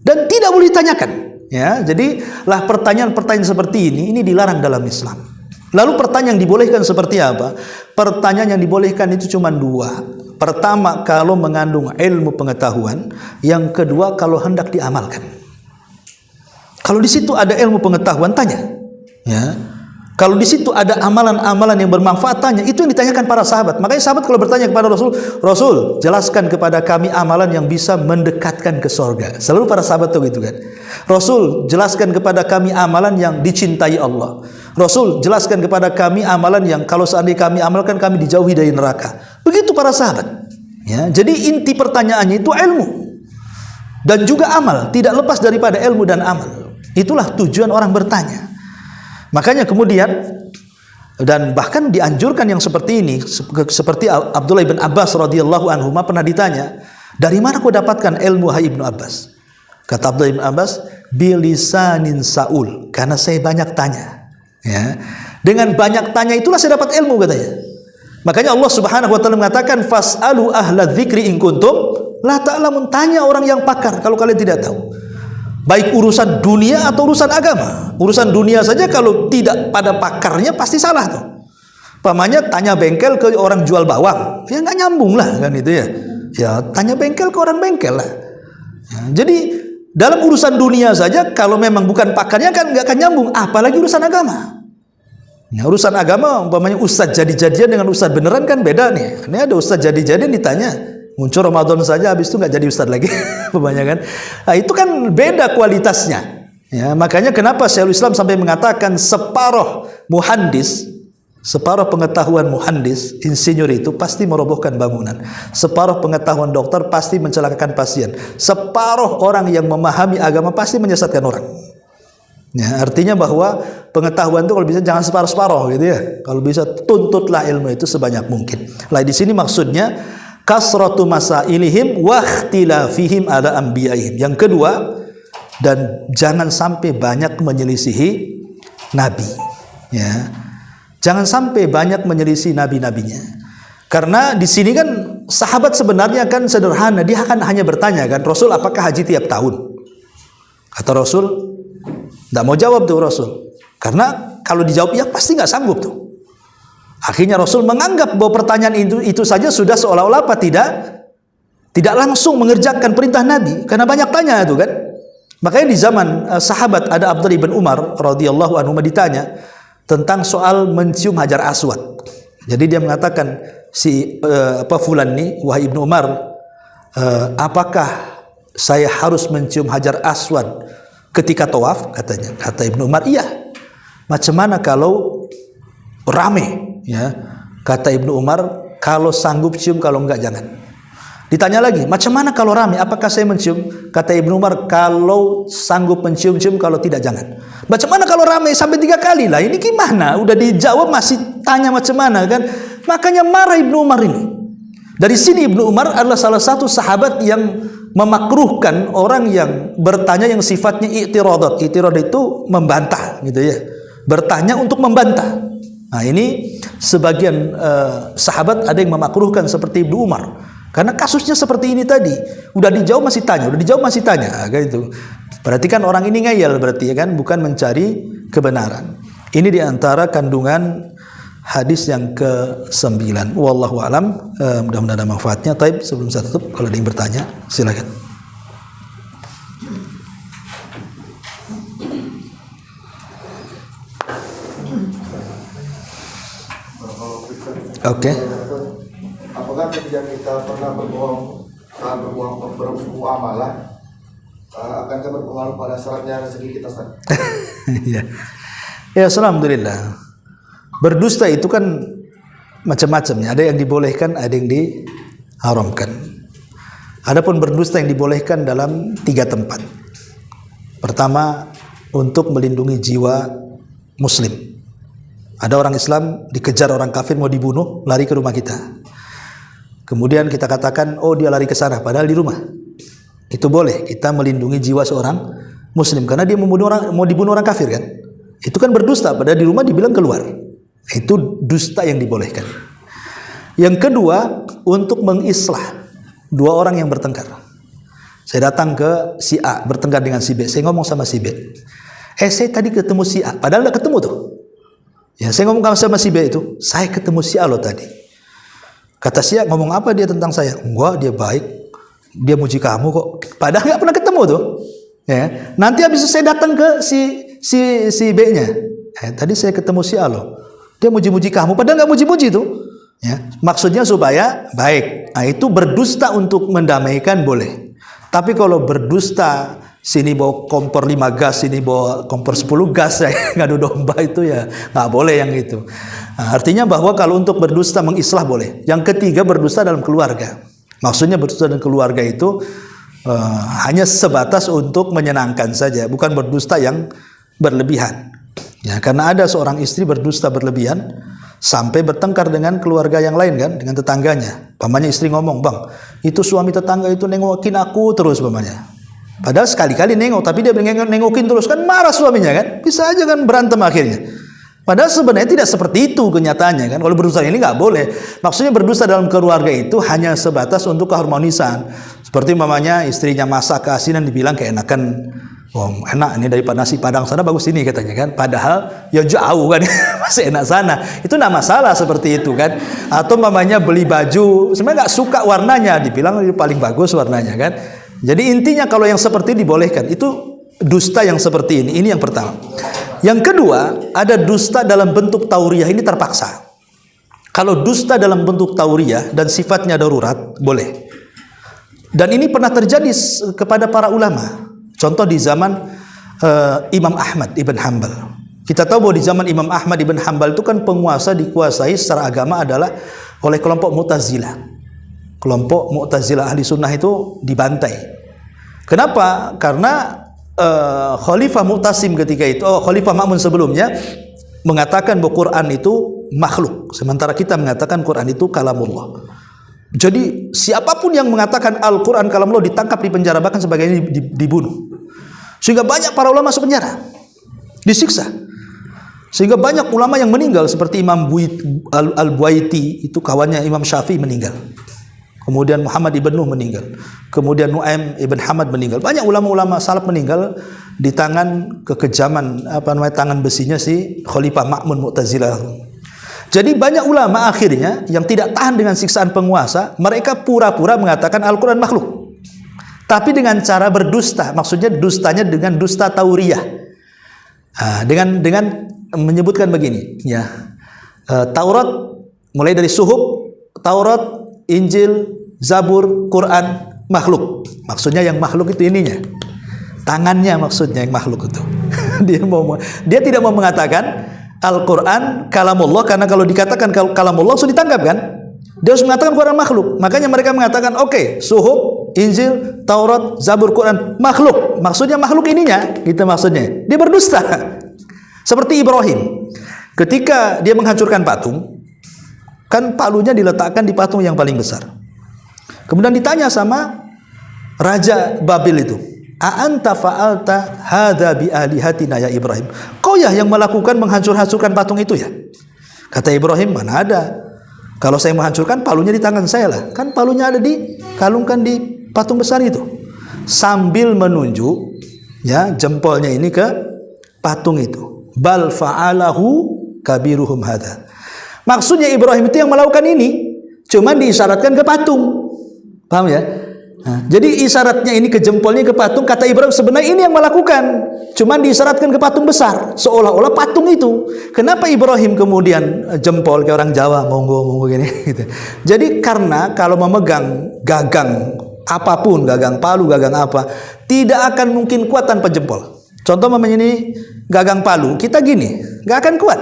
dan tidak boleh ditanyakan. Ya, jadi lah pertanyaan-pertanyaan seperti ini dilarang dalam Islam. Lalu pertanyaan yang dibolehkan seperti apa? Pertanyaan yang dibolehkan itu cuma dua. Pertama, kalau mengandung ilmu pengetahuan. Yang kedua, kalau hendak diamalkan. Kalau di situ ada ilmu pengetahuan, tanya. Ya. Kalau di situ ada amalan-amalan yang bermanfaat, tanya. Itu yang ditanyakan para sahabat. Makanya sahabat kalau bertanya kepada Rasul, Rasul, jelaskan kepada kami amalan yang bisa mendekatkan ke sorga. Selalu para sahabat tahu gitu kan. Rasul, jelaskan kepada kami amalan yang dicintai Allah. Rasul, jelaskan kepada kami amalan yang kalau seandainya kami amalkan, kami dijauhi dari neraka. Begitu para sahabat. Ya, jadi inti pertanyaannya itu ilmu dan juga amal. Tidak lepas daripada ilmu dan amal. Itulah tujuan orang bertanya. Makanya kemudian, dan bahkan dianjurkan yang seperti ini, seperti Abdullah bin Abbas radhiyallahu anhu pernah ditanya, dari mana kau dapatkan ilmu, hai Ibnu Abbas? Kata Abdullah bin Abbas, bilisanin saul, karena saya banyak tanya. Ya, dengan banyak tanya itulah saya dapat ilmu, katanya. Makanya Allah Subhanahu wa taala mengatakan, fas'alu ahla dzikri in kuntum la ta'lamun, tanya orang yang pakar kalau kalian tidak tahu. Baik urusan dunia atau urusan agama. Urusan dunia saja kalau tidak pada pakarnya pasti salah tuh. Pamannya tanya bengkel ke orang jual bawang, ya nggak nyambung lah kan itu ya. Ya tanya bengkel ke orang bengkel lah. Ya, jadi dalam urusan dunia saja kalau memang bukan pakarnya kan nggak akan nyambung. Apalagi urusan agama. Nah, urusan agama umpamanya ustadz jadi-jadian dengan ustadz beneran kan beda nih. Ini ada ustadz jadi-jadian ditanya. Muncul Ramadan saja, habis itu nggak jadi ustadz lagi, kebanyakan. Nah, itu kan beda kualitasnya. Ya, makanya kenapa Syekhul Islam sampai mengatakan separuh muhandis, separuh pengetahuan muhandis, insinyur itu pasti merobohkan bangunan. Separuh pengetahuan dokter pasti mencelakakan pasien. Separuh orang yang memahami agama pasti menyesatkan orang. Ya, artinya bahwa pengetahuan itu kalau bisa jangan separuh-separuh gitu ya. Kalau bisa tuntutlah ilmu itu sebanyak mungkin. Lah di sini maksudnya kasratu masailihim wa ikhtilafihim ala anbiya'ihim. Yang kedua, dan jangan sampai banyak menyelisihi nabi. Ya. Jangan sampai banyak menyelisihi nabi-nabinya. Karena di sini kan sahabat sebenarnya kan sederhana, dia akan hanya bertanya kan, Rasul apakah haji tiap tahun? Kata Rasul, tidak mau jawab tuh Rasul. Karena kalau dijawab ya pasti nggak sanggup tuh. Akhirnya Rasul menganggap bahwa pertanyaan itu saja sudah seolah-olah apa tidak langsung mengerjakan perintah Nabi karena banyak tanya itu kan. Makanya di zaman sahabat ada Abdullah bin Umar radhiyallahu anhu ditanya tentang soal mencium Hajar Aswad. Jadi dia mengatakan fulan nih, wahai Ibnu Umar, apakah saya harus mencium Hajar Aswad ketika tawaf? Katanya. Kata Ibnu Umar, iya. Macam mana kalau rame? Ya, kata Ibnu Umar, kalau sanggup cium, kalau enggak jangan. Ditanya lagi, macam mana kalau ramai? Apakah saya mencium? Kata Ibnu Umar, kalau sanggup mencium-cium, kalau tidak jangan. Macam mana kalau ramai sampai 3 kali? Lah ini gimana? Udah dijawab masih tanya macam mana kan? Makanya marah Ibnu Umar ini. Dari sini Ibnu Umar adalah salah satu sahabat yang memakruhkan orang yang bertanya yang sifatnya i'tiradat. I'tiradat itu membantah gitu ya. Bertanya untuk membantah. Nah ini sebagian sahabat ada yang memakruhkan seperti Ibnu Umar karena kasusnya seperti ini tadi, udah dijawab masih tanya, kayak itu. Berarti kan orang ini ngeyel berarti ya kan, bukan mencari kebenaran. Ini diantara kandungan hadis yang ke-9. Wallahu alam, mudah-mudahan ada manfaatnya. Taib, sebelum saya tutup, kalau ada yang bertanya silakan. Oke. Apakah ketika kita pernah berbohong, saat bermuamalah, akankah berpengaruh pada syaratnya rezeki kita, Ustaz? Ya. Ya, alhamdulillah. Berdusta itu kan macam-macamnya. Ada yang dibolehkan, ada yang diharamkan. Adapun berdusta yang dibolehkan dalam 3 tempat. Pertama, untuk melindungi jiwa muslim. Ada orang Islam dikejar orang kafir mau dibunuh, lari ke rumah kita. Kemudian kita katakan, oh dia lari ke sana, padahal di rumah. Itu boleh, kita melindungi jiwa seorang muslim karena dia mau dibunuh orang kafir kan. Itu kan berdusta, padahal di rumah dibilang keluar. Itu dusta yang dibolehkan. Yang kedua, untuk mengislah 2 orang yang bertengkar. Saya datang ke si A, bertengkar dengan si B. Saya ngomong sama si B, saya tadi ketemu si A, padahal nggak ketemu tuh. Ya, saya ngomong sama si B itu, saya ketemu si A lo tadi. Kata si A, ngomong apa dia tentang saya? Enggak, dia baik, dia muji kamu kok. Padahal nggak pernah ketemu tuh. Ya, nanti habis itu saya datang ke si B-nya. Tadi saya ketemu si A lo, dia muji-muji kamu, padahal nggak muji-muji tuh. Ya, maksudnya supaya baik. Nah, itu berdusta untuk mendamaikan boleh. Tapi kalau berdusta, sini bawa kompor 5 gas, sini bawa kompor 10 gas, ngadu domba, itu ya nggak boleh yang itu. Nah, artinya bahwa kalau untuk berdusta mengislah boleh. Yang ketiga, berdusta dalam keluarga. Maksudnya berdusta dalam keluarga itu hanya sebatas untuk menyenangkan saja, bukan berdusta yang berlebihan. Ya, karena ada seorang istri berdusta berlebihan sampai bertengkar dengan keluarga yang lain kan, dengan tetangganya. Pamannya istri ngomong, bang, itu suami tetangga itu nengokin aku terus pamannya. Padahal sekali-kali nengok, tapi dia nengokin terus, kan marah suaminya kan, bisa aja kan berantem akhirnya. Padahal sebenarnya tidak seperti itu kenyataannya kan. Kalau berdusta ini nggak boleh. Maksudnya berdusta dalam keluarga itu hanya sebatas untuk keharmonisan. Seperti mamanya istrinya masak keasinan, dibilang keenakan, oh enak ini daripada nasi padang sana, bagus ini katanya kan. Padahal ya jauh kan, masih enak sana. Itu nggak masalah seperti itu kan. Atau mamanya beli baju, sebenarnya nggak suka warnanya, dibilang paling bagus warnanya kan. Jadi intinya kalau yang seperti ini dibolehkan. Itu dusta yang seperti ini. Ini yang pertama. Yang kedua, ada dusta dalam bentuk tauriyah, ini terpaksa. Kalau dusta dalam bentuk tauriyah dan sifatnya darurat, boleh. Dan ini pernah terjadi kepada para ulama. Contoh di zaman Imam Ahmad ibn Hanbal. Kita tahu bahwa di zaman Imam Ahmad ibn Hanbal itu kan penguasa dikuasai secara agama adalah oleh kelompok Mu'tazilah. Kelompok Mu'tazilah ahli sunnah itu dibantai. Kenapa? Karena Khalifah Mu'tasim ketika itu, Khalifah Ma'mun sebelumnya mengatakan bahwa Quran itu makhluk, sementara kita mengatakan Quran itu kalamullah. Jadi siapapun yang mengatakan Al-Quran kalamullah ditangkap, dipenjara, bahkan sebagainya dibunuh. Sehingga banyak para ulama masuk penjara, disiksa. Sehingga banyak ulama yang meninggal, seperti Imam Al-Buaiti, itu kawannya Imam Syafi'i, meninggal. Kemudian Muhammad ibn Nuh meninggal. Kemudian Nu'aim ibn Hamad meninggal. Banyak ulama-ulama salaf meninggal di tangan kekejaman tangan besinya si Khalifah Ma'mun Mu'tazilah. Jadi banyak ulama akhirnya yang tidak tahan dengan siksaan penguasa, mereka pura-pura mengatakan Al-Quran makhluk. Tapi dengan cara berdusta, maksudnya dustanya dengan dusta tauriyah. Dengan menyebutkan begini, ya. Taurat mulai dari Suhuf, Taurat, Injil, Zabur, Quran makhluk. Maksudnya yang makhluk itu ininya, tangannya, maksudnya yang makhluk itu. Dia tidak mau mengatakan Al-Quran kalamullah, karena kalau dikatakan kalamullah langsung ditangkap kan. Dia harus mengatakan Quran makhluk. Makanya mereka mengatakan oke, Suhuf, Injil, Taurat, Zabur, Quran makhluk. Maksudnya makhluk ininya, gitu maksudnya. Dia berdusta. Seperti Ibrahim, ketika dia menghancurkan patung, kan palunya diletakkan di patung yang paling besar. Kemudian ditanya sama Raja Babil itu, "A'anta fa'alta hadza bi alihatina ya Ibrahim?" Kau ya yang melakukan menghancurkan patung itu ya? Kata Ibrahim, mana ada. Kalau saya menghancurkan, palunya di tangan saya lah. Kan palunya ada kalungkan di patung besar itu. Sambil menunjuk ya jempolnya ini ke patung itu. Bal fa'alahu kabiruhum hadza. Maksudnya Ibrahim itu yang melakukan ini, cuma diisyaratkan ke patung. Paham ya? Nah, jadi isyaratnya ini ke jempolnya ke patung, kata Ibrahim sebenarnya ini yang melakukan, cuman diisyaratkan ke patung besar, seolah-olah patung itu. Kenapa Ibrahim kemudian jempol kayak orang Jawa, monggo gini gitu. Jadi karena kalau memegang gagang apapun, gagang palu, gagang apa, tidak akan mungkin kuat tanpa jempol. Contoh mamanya ini gagang palu, kita gini, nggak akan kuat.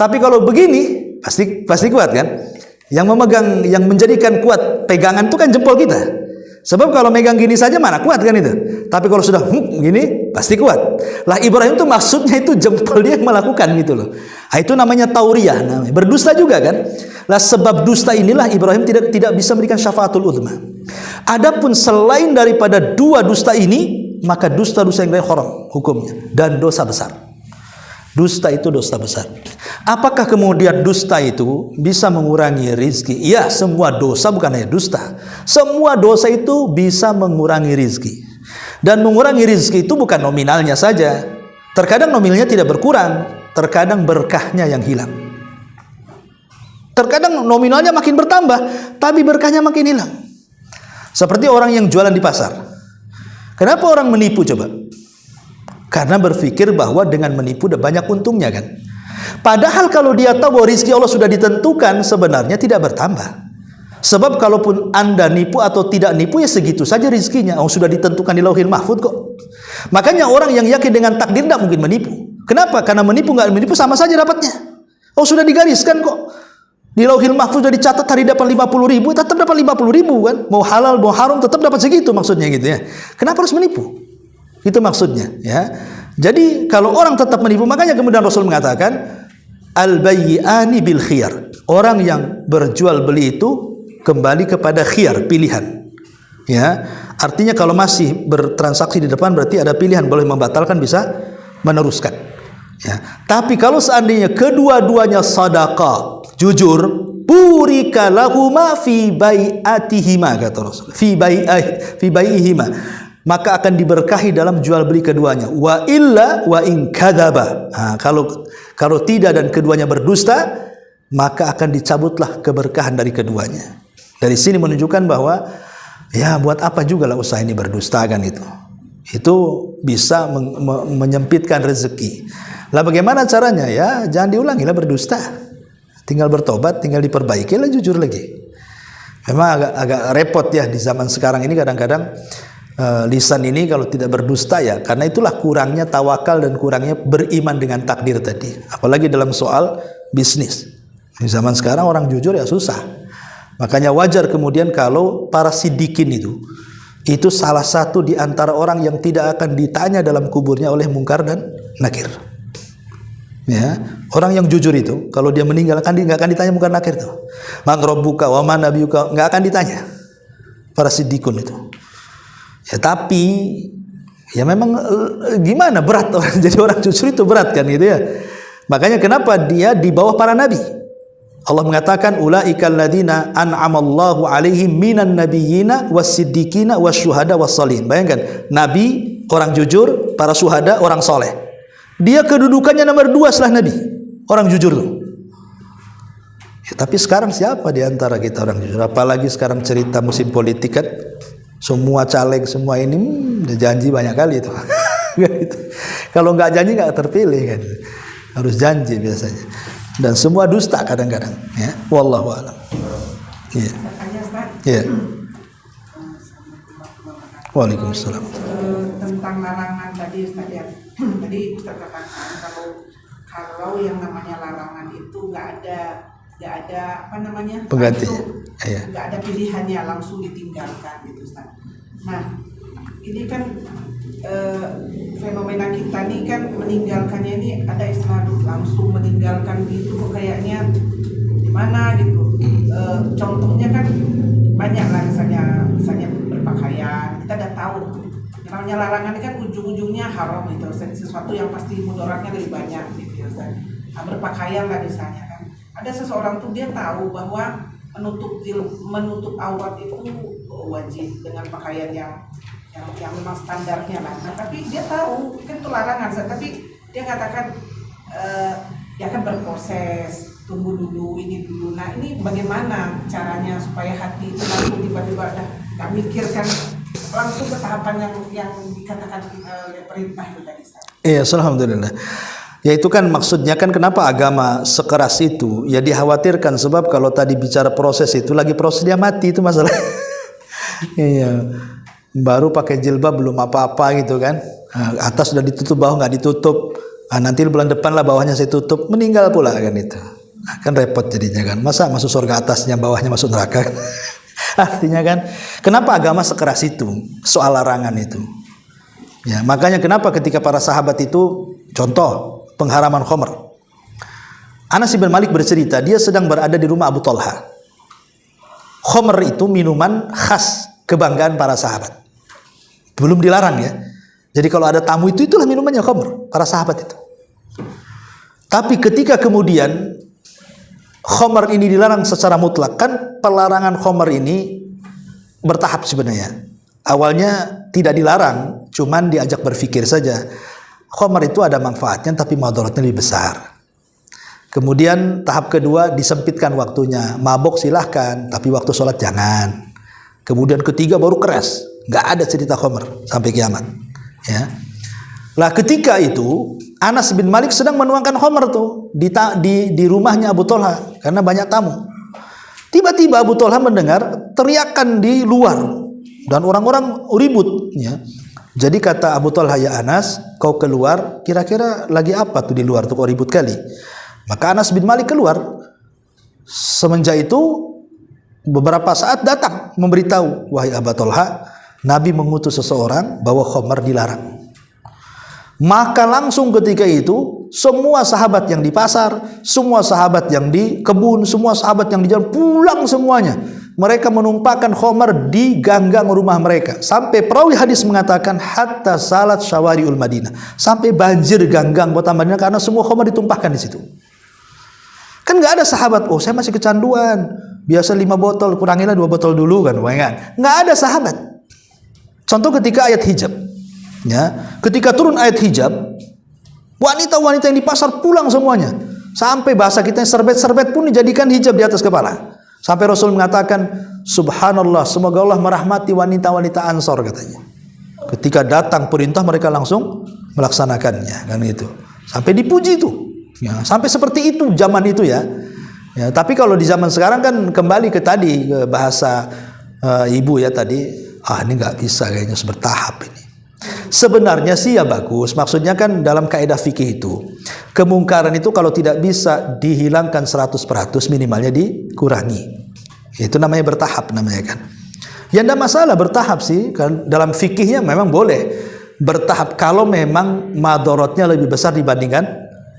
Tapi kalau begini, pasti kuat kan? Yang memegang, yang menjadikan kuat pegangan itu kan jempol kita. Sebab kalau megang gini saja mana kuat kan itu. Tapi kalau sudah gini pasti kuat. Lah Ibrahim itu maksudnya itu jempol dia yang melakukan gitu loh. Nah, itu namanya tauriyah, namanya berdusta juga kan. Lah sebab dusta inilah Ibrahim tidak bisa memberikan syafaatul uzma. Adapun selain daripada dua dusta ini, maka dusta-dusta yang lain haram hukumnya dan dosa besar. Dusta itu dosa besar. Apakah kemudian dusta itu bisa mengurangi rizki? Ya, semua dosa bukan hanya dusta. Semua dosa itu bisa mengurangi rizki. Dan mengurangi rizki itu bukan nominalnya saja. Terkadang nominalnya tidak berkurang, terkadang berkahnya yang hilang. Terkadang nominalnya makin bertambah, tapi berkahnya makin hilang. Seperti orang yang jualan di pasar. Kenapa orang menipu coba? Karena berpikir bahwa dengan menipu udah banyak untungnya kan. Padahal kalau dia tahu bahwa rizki Allah sudah ditentukan, sebenarnya tidak bertambah. Sebab kalaupun Anda nipu atau tidak nipu, ya segitu saja rizkinya. Oh, sudah ditentukan di Lauhil Mahfuz kok. Makanya orang yang yakin dengan takdir tidak mungkin menipu. Kenapa? Karena menipu nggak menipu sama saja dapatnya. Oh, sudah digariskan kok. Di Lauhil Mahfuz sudah dicatat hari dapat 50.000, tetap dapat 50.000 kan. Mau halal mau haram tetap dapat segitu maksudnya gitu ya. Kenapa harus menipu? Itu maksudnya ya. Jadi kalau orang tetap menipu, makanya kemudian Rasul mengatakan al-bayyi'ani bil khiyar. Orang yang berjual beli itu kembali kepada khiyar, pilihan. Ya. Artinya kalau masih bertransaksi di depan berarti ada pilihan, boleh membatalkan bisa meneruskan. Ya. Tapi kalau seandainya kedua-duanya sedekah, jujur, burika lahuma fi bai'atihima kata Rasul. Fi bai'ihima. Maka akan diberkahi dalam jual beli keduanya. Wa illa wa in kadzaba. Nah, kalau tidak dan keduanya berdusta, maka akan dicabutlah keberkahan dari keduanya. Dari sini menunjukkan bahwa ya buat apa juga lah usaha ini berdusta kan itu. Itu bisa menyempitkan rezeki. Lah bagaimana caranya? Ya jangan diulangi lah berdusta. Tinggal bertobat, tinggal diperbaiki lah, jujur lagi. Memang agak repot ya di zaman sekarang ini kadang-kadang. Lisan ini kalau tidak berdusta ya karena itulah kurangnya tawakal dan kurangnya beriman dengan takdir tadi, apalagi dalam soal bisnis. Di zaman sekarang orang jujur ya susah. Makanya wajar kemudian kalau para sidikin itu salah satu di antara orang yang tidak akan ditanya dalam kuburnya oleh mungkar dan nakir. Ya, orang yang jujur itu kalau dia meninggal nggak akan ditanya mungkar nakir tuh. Man rabbuka wa man nabiyuka, nggak akan ditanya para sidikun itu. Ya tapi ya memang gimana, berat orang jadi orang jujur itu berat kan gitu ya. Makanya kenapa dia di bawah para nabi. Allah mengatakan ulaikal ladzina an'amallahu alaihim minan nabiyyina was-siddiqina wasyuhada was-shalihin. Bayangkan, nabi orang jujur, para syuhada orang soleh. Dia kedudukannya nomor 2 setelah nabi, orang jujur tuh. Ya, tapi sekarang siapa di antara kita orang jujur? Apalagi sekarang cerita musim politik kan. Semua caleg semua ini udah janji banyak kali itu. Kalau nggak janji nggak terpilih kan. Harus janji biasanya. Dan semua dusta kadang-kadang. Ya, wallahu a'lam. Iya. Iya. Waalaikumsalam. Tentang larangan tadi Ustaz ya. Tadi Ustaz katakan kalau yang namanya larangan itu nggak ada apa namanya pengganti, nggak ada pilihannya, langsung ditinggalkan gitu Ustaz. Nah ini kan fenomena kita nih kan meninggalkannya ini ada istilah langsung meninggalkan gitu kok kayaknya gimana gitu. Contohnya kan banyak lah, misalnya berpakaian, kita udah tahu namanya larangan kan ujung-ujungnya haram gitu, sesuatu yang pasti mudaratnya lebih banyak gitu Ustaz. Nah, berpakaian lah misalnya kan ada seseorang tuh dia tahu bahwa menutup aurat itu wajib dengan pakaian yang memang standarnya lah. Nah, tapi dia tahu kan itu larangan, tapi dia katakan dia akan berproses, tunggu dulu ini dulu. Nah ini bagaimana caranya supaya hati itu langsung tiba-tiba udah nggak mikirkan langsung ke tahapan yang dikatakan oleh perintah itu tadi. Iya, alhamdulillah. Ya itu kan maksudnya kan kenapa agama sekeras itu? Ya dikhawatirkan sebab kalau tadi bicara proses itu lagi proses dia mati itu masalah. Iya. Baru pakai jilbab belum apa-apa gitu kan. Atas sudah ditutup, bawah nggak ditutup. Nanti bulan depan lah bawahnya saya tutup, meninggal pula kan itu. Kan repot jadinya kan. Masa masuk surga atasnya, bawahnya masuk neraka. Artinya kan kenapa agama sekeras itu soal larangan itu? Ya, makanya kenapa ketika para sahabat itu contoh pengharaman khamr. Anas bin Malik bercerita dia sedang berada di rumah Abu Talha. Khamr itu minuman khas kebanggaan para sahabat. Belum dilarang ya. Jadi kalau ada tamu itu itulah minumannya khamr, para sahabat itu. Tapi ketika kemudian khamr ini dilarang secara mutlak, kan pelarangan khamr ini bertahap sebenarnya. Awalnya tidak dilarang, cuman diajak berpikir saja. Khamr itu ada manfaatnya tapi madaratnya lebih besar. Kemudian tahap kedua disempitkan waktunya. Mabok silahkan, tapi waktu sholat jangan. Kemudian ketiga baru keras, nggak ada cerita khamr sampai kiamat. Ya. Lah ketika itu Anas bin Malik sedang menuangkan khamr tuh di rumahnya Abu Talha karena banyak tamu. Tiba-tiba Abu Talha mendengar teriakan di luar dan orang-orang ribut. Ya. Jadi kata Abu Talha, ya Anas, kau keluar, kira-kira lagi apa tuh di luar tuh kau ribut kali? Maka Anas bin Malik keluar. Semenjak itu beberapa saat datang memberitahu, wahai Abu Talha, Nabi mengutus seseorang bahwa khamr dilarang. Maka langsung ketika itu semua sahabat yang di pasar, semua sahabat yang di kebun, semua sahabat yang di jalan pulang semuanya. Mereka menumpahkan khamr di ganggang rumah mereka. Sampai perawi hadis mengatakan hatta salat syawariul Madinah. Sampai banjir ganggang kota Madinah karena semua khamr ditumpahkan di situ. Kan nggak ada sahabat, oh saya masih kecanduan. Biasa 5 botol, kurangilah 2 botol dulu kan. Nggak ada sahabat. Contoh ketika ayat hijab. Ya, ketika turun ayat hijab, wanita-wanita yang di pasar pulang semuanya. Sampai bahasa kita serbet-serbet pun dijadikan hijab di atas kepala. Sampai Rasul mengatakan, subhanallah, semoga Allah merahmati wanita-wanita Ansor katanya. Ketika datang perintah mereka langsung melaksanakannya, kan itu. Sampai dipuji itu. Ya, sampai seperti itu zaman itu ya. Ya, tapi kalau di zaman sekarang kan kembali ke tadi ke bahasa ibu ya tadi. Ini nggak bisa kayaknya bertahap ini. Sebenarnya sih ya bagus. Maksudnya kan dalam kaidah fikih itu kemungkaran itu kalau tidak bisa dihilangkan 100% minimalnya dikurangi. Itu namanya bertahap namanya kan. Ya enggak masalah bertahap sih kan dalam fikihnya memang boleh bertahap kalau memang madorotnya lebih besar dibandingkan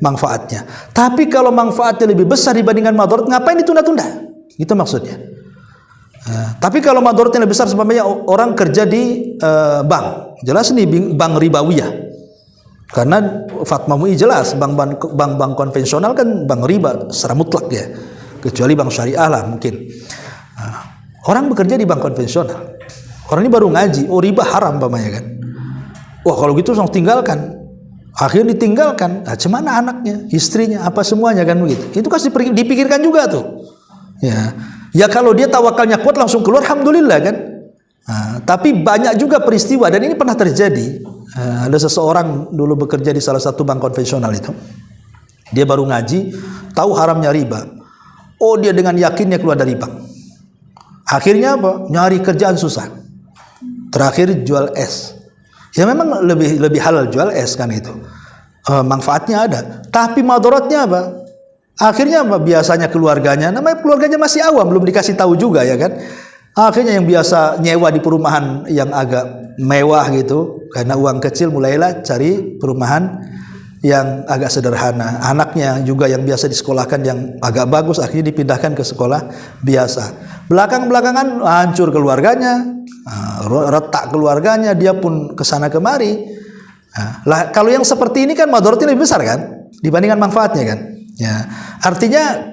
manfaatnya. Tapi kalau manfaatnya lebih besar dibandingkan madorot, ngapain ditunda-tunda? Itu maksudnya. Tapi kalau madorotnya lebih besar, sebenarnya orang kerja di bank, jelas nih bank ribawiyah. Karena Fatma MUI jelas bank konvensional kan bank riba secara mutlak ya, kecuali bank syariah lah mungkin. Orang bekerja di bank konvensional, orang ini baru ngaji, oh riba haram pamannya kan. Wah kalau gitu langsung tinggalkan. Akhirnya ditinggalkan. Nah, cemana anaknya, istrinya, apa semuanya kan begitu. Itu kan dipikirkan juga tuh. Ya kalau dia tawakalnya kuat langsung keluar, alhamdulillah kan. Tapi banyak juga peristiwa dan ini pernah terjadi. Ada seseorang dulu bekerja di salah satu bank konvensional itu. Dia baru ngaji, tahu haramnya riba. Oh dia dengan yakinnya keluar dari bank. Akhirnya apa? Nyari kerjaan susah. Terakhir jual es. Ya memang lebih halal jual es kan itu. Manfaatnya ada. Tapi madaratnya apa? Akhirnya apa? Biasanya keluarganya, namanya keluarganya masih awam, belum dikasih tahu juga ya kan. Akhirnya yang biasa nyewa di perumahan yang agak mewah gitu, karena uang kecil mulailah cari perumahan yang agak sederhana. Anaknya juga yang biasa disekolahkan yang agak bagus, akhirnya dipindahkan ke sekolah biasa. Belakangan hancur keluarganya, retak keluarganya, dia pun kesana kemari. Lah kalau yang seperti ini kan madaratnya lebih besar kan dibandingkan manfaatnya kan. Ya, artinya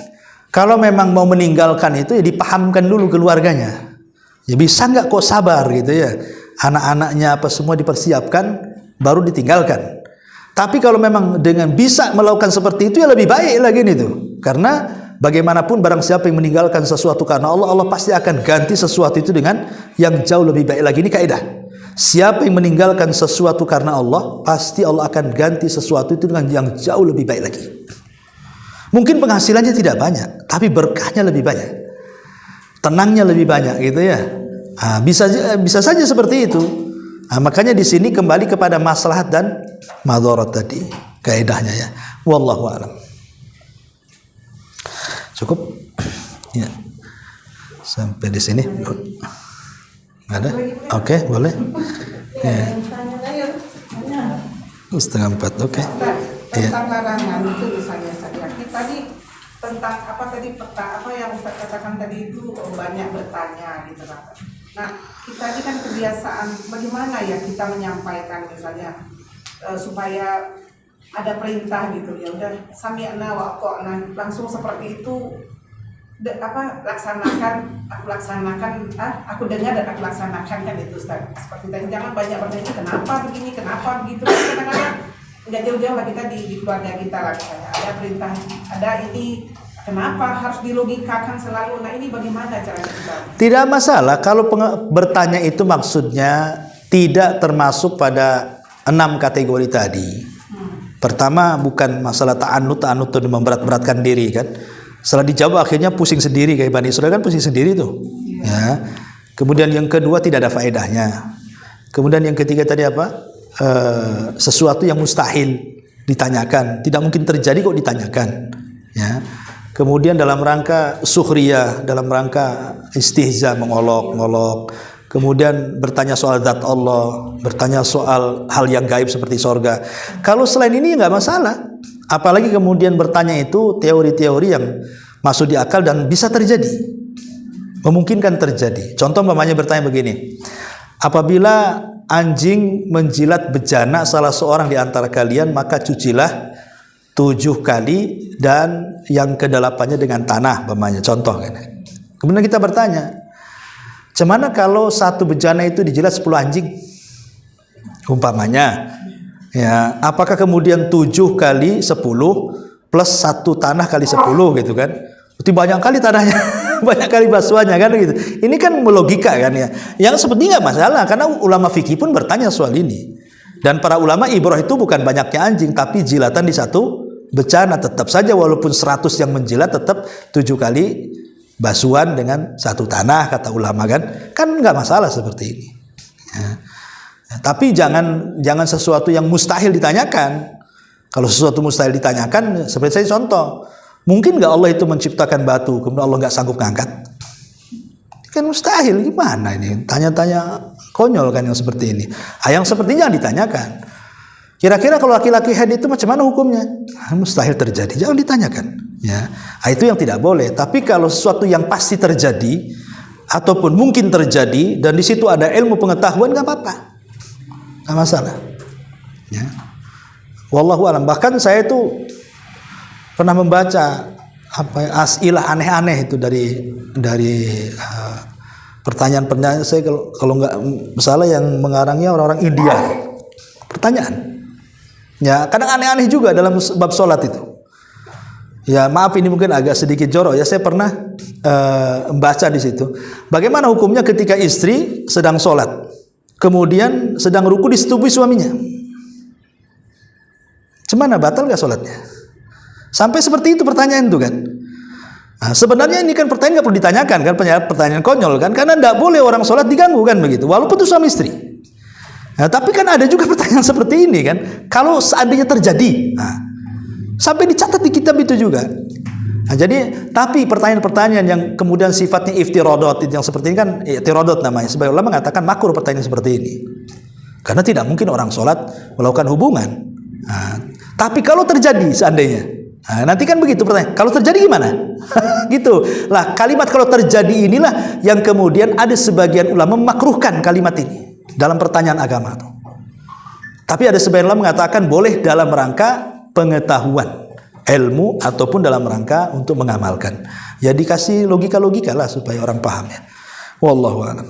kalau memang mau meninggalkan itu ya dipahamkan dulu keluarganya. Ya bisa nggak kok sabar gitu ya. Anak-anaknya apa semua dipersiapkan baru ditinggalkan. Tapi kalau memang dengan bisa melakukan seperti itu ya lebih baik lagi nih tuh. Karena Bagaimanapun barang siapa yang meninggalkan sesuatu karena Allah, Allah pasti akan ganti sesuatu itu dengan yang jauh lebih baik lagi. Ini kaidah. Siapa yang meninggalkan sesuatu karena Allah, pasti Allah akan ganti sesuatu itu dengan yang jauh lebih baik lagi. Mungkin penghasilannya tidak banyak, tapi berkahnya lebih banyak, tenangnya lebih banyak, gitu ya. Bisa saja seperti itu. Makanya di sini kembali kepada maslahat dan madharat tadi, kaidahnya ya. Wallahu a'lam. Cukup? Ya. Sampai di sini. Ada? Oke, boleh. Ya. 3:30. Oke. Tentang larangan itu misalnya saja. Tadi tentang apa yang Ustaz katakan tadi itu banyak bertanya gitu kan. Nah, kita ini kan kebiasaan bagaimana ya kita menyampaikan misalnya supaya ada perintah gitu, ya udah sami'na wa ata'na, langsung seperti itu aku dengar dan aku laksanakan kan itu Ustaz. Seperti tadi jangan banyak bertanya kenapa begini, kenapa begitu. Kadang-kadang nggak jauh-jauh lah kita di keluarga kita lah misalnya ada perintah, ada ini, kenapa harus dilogikakan selalu. Nah ini bagaimana caranya kita? Tidak masalah kalau bertanya itu maksudnya tidak termasuk pada 6 kategori tadi. Pertama bukan masalah ta'anut itu memberat-beratkan diri kan. Setelah dijawab akhirnya pusing sendiri kayak Bani Israil kan pusing sendiri tuh. Ya. Kemudian yang kedua tidak ada faedahnya. Kemudian yang ketiga tadi apa? Sesuatu yang mustahil ditanyakan, tidak mungkin terjadi kok ditanyakan. Ya. Kemudian dalam rangka sukhriyah, dalam rangka istihza, mengolok-olok. Kemudian bertanya soal zat Allah, bertanya soal hal yang gaib seperti sorga. Kalau selain ini nggak masalah. Apalagi kemudian bertanya itu teori-teori yang masuk di akal dan bisa terjadi, memungkinkan terjadi. Contoh umpamanya bertanya begini, apabila anjing menjilat bejana salah seorang di antara kalian, maka cucilah 7 kali dan yang ke-8-nya dengan tanah, umpamanya. Contoh kan. Kemudian kita bertanya, gimana kalau satu bejana itu dijilat 10 anjing? Umpamanya, ya, apakah kemudian 7 kali 10 plus 1 tanah kali 10 gitu kan? Berarti banyak kali tanahnya, banyak kali basuhannya kan gitu. Ini kan melogika kan ya. Yang sepertinya nggak masalah karena ulama fikih pun bertanya soal ini. Dan para ulama ibrah itu bukan banyaknya anjing tapi jilatan di satu bejana. Tetap saja walaupun 100 yang menjilat tetap 7 kali basuhan dengan 1 tanah kata ulama kan. Kan nggak masalah seperti ini. Ya. Tapi jangan sesuatu yang mustahil ditanyakan. Kalau sesuatu mustahil ditanyakan, seperti saya contoh, mungkin nggak Allah itu menciptakan batu, kemudian Allah nggak sanggup ngangkat? Kan mustahil, gimana ini? Tanya-tanya konyol kan yang seperti ini. Yang sepertinya ditanyakan. Kira-kira kalau laki-laki haid itu macam mana hukumnya? Mustahil terjadi, jangan ditanyakan. Ya, itu yang tidak boleh. Tapi kalau sesuatu yang pasti terjadi ataupun mungkin terjadi dan di situ ada ilmu pengetahuan, nggak apa-apa. Nggak masalah. Ya. Wallahu alam. Bahkan saya itu pernah membaca as'ilah aneh-aneh itu dari pertanyaan-pertanyaan. Saya kalau nggak salah yang mengarangnya orang-orang India. Pertanyaan. Ya, kadang aneh-aneh juga dalam bab sholat itu. Ya, maaf ini mungkin agak sedikit jorok ya. Saya pernah membaca di situ. Bagaimana hukumnya ketika istri sedang sholat? Kemudian sedang ruku disetubui suaminya. Gimana, batal gak sholatnya? Sampai seperti itu pertanyaan itu kan. Nah, sebenarnya ini kan pertanyaan gak perlu ditanyakan kan, pertanyaan konyol kan, karena tidak boleh orang sholat diganggu kan begitu, walaupun itu suami istri. Nah, tapi kan ada juga pertanyaan seperti ini kan, kalau seandainya terjadi, sampai dicatat di kitab itu juga. Nah, jadi tapi pertanyaan-pertanyaan yang kemudian sifatnya iftirodot yang seperti ini kan iftirodot namanya. Sebagai ulama mengatakan makruh pertanyaan seperti ini. Karena tidak mungkin orang sholat melakukan hubungan. Nah, tapi kalau terjadi seandainya, nanti kan begitu pertanyaan. Kalau terjadi gimana? Gitu. Lah kalimat kalau terjadi inilah yang kemudian ada sebagian ulama memakruhkan kalimat ini dalam pertanyaan agama. Tapi ada sebagian ulama mengatakan boleh dalam rangka pengetahuan, ilmu ataupun dalam rangka untuk mengamalkan. Ya dikasih logika-logika lah supaya orang paham ya. Wallahu a'lam.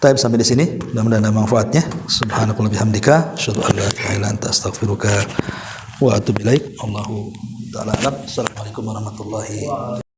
Baik, sampai di sini. Mudah-mudahan ada manfaatnya. Subhanakallah bihamdika, asyhadu an la ilaha illa anta astaghfiruka wa atubu ilaik. Allahu taala alam. Assalamualaikum warahmatullahi wabarakatuh.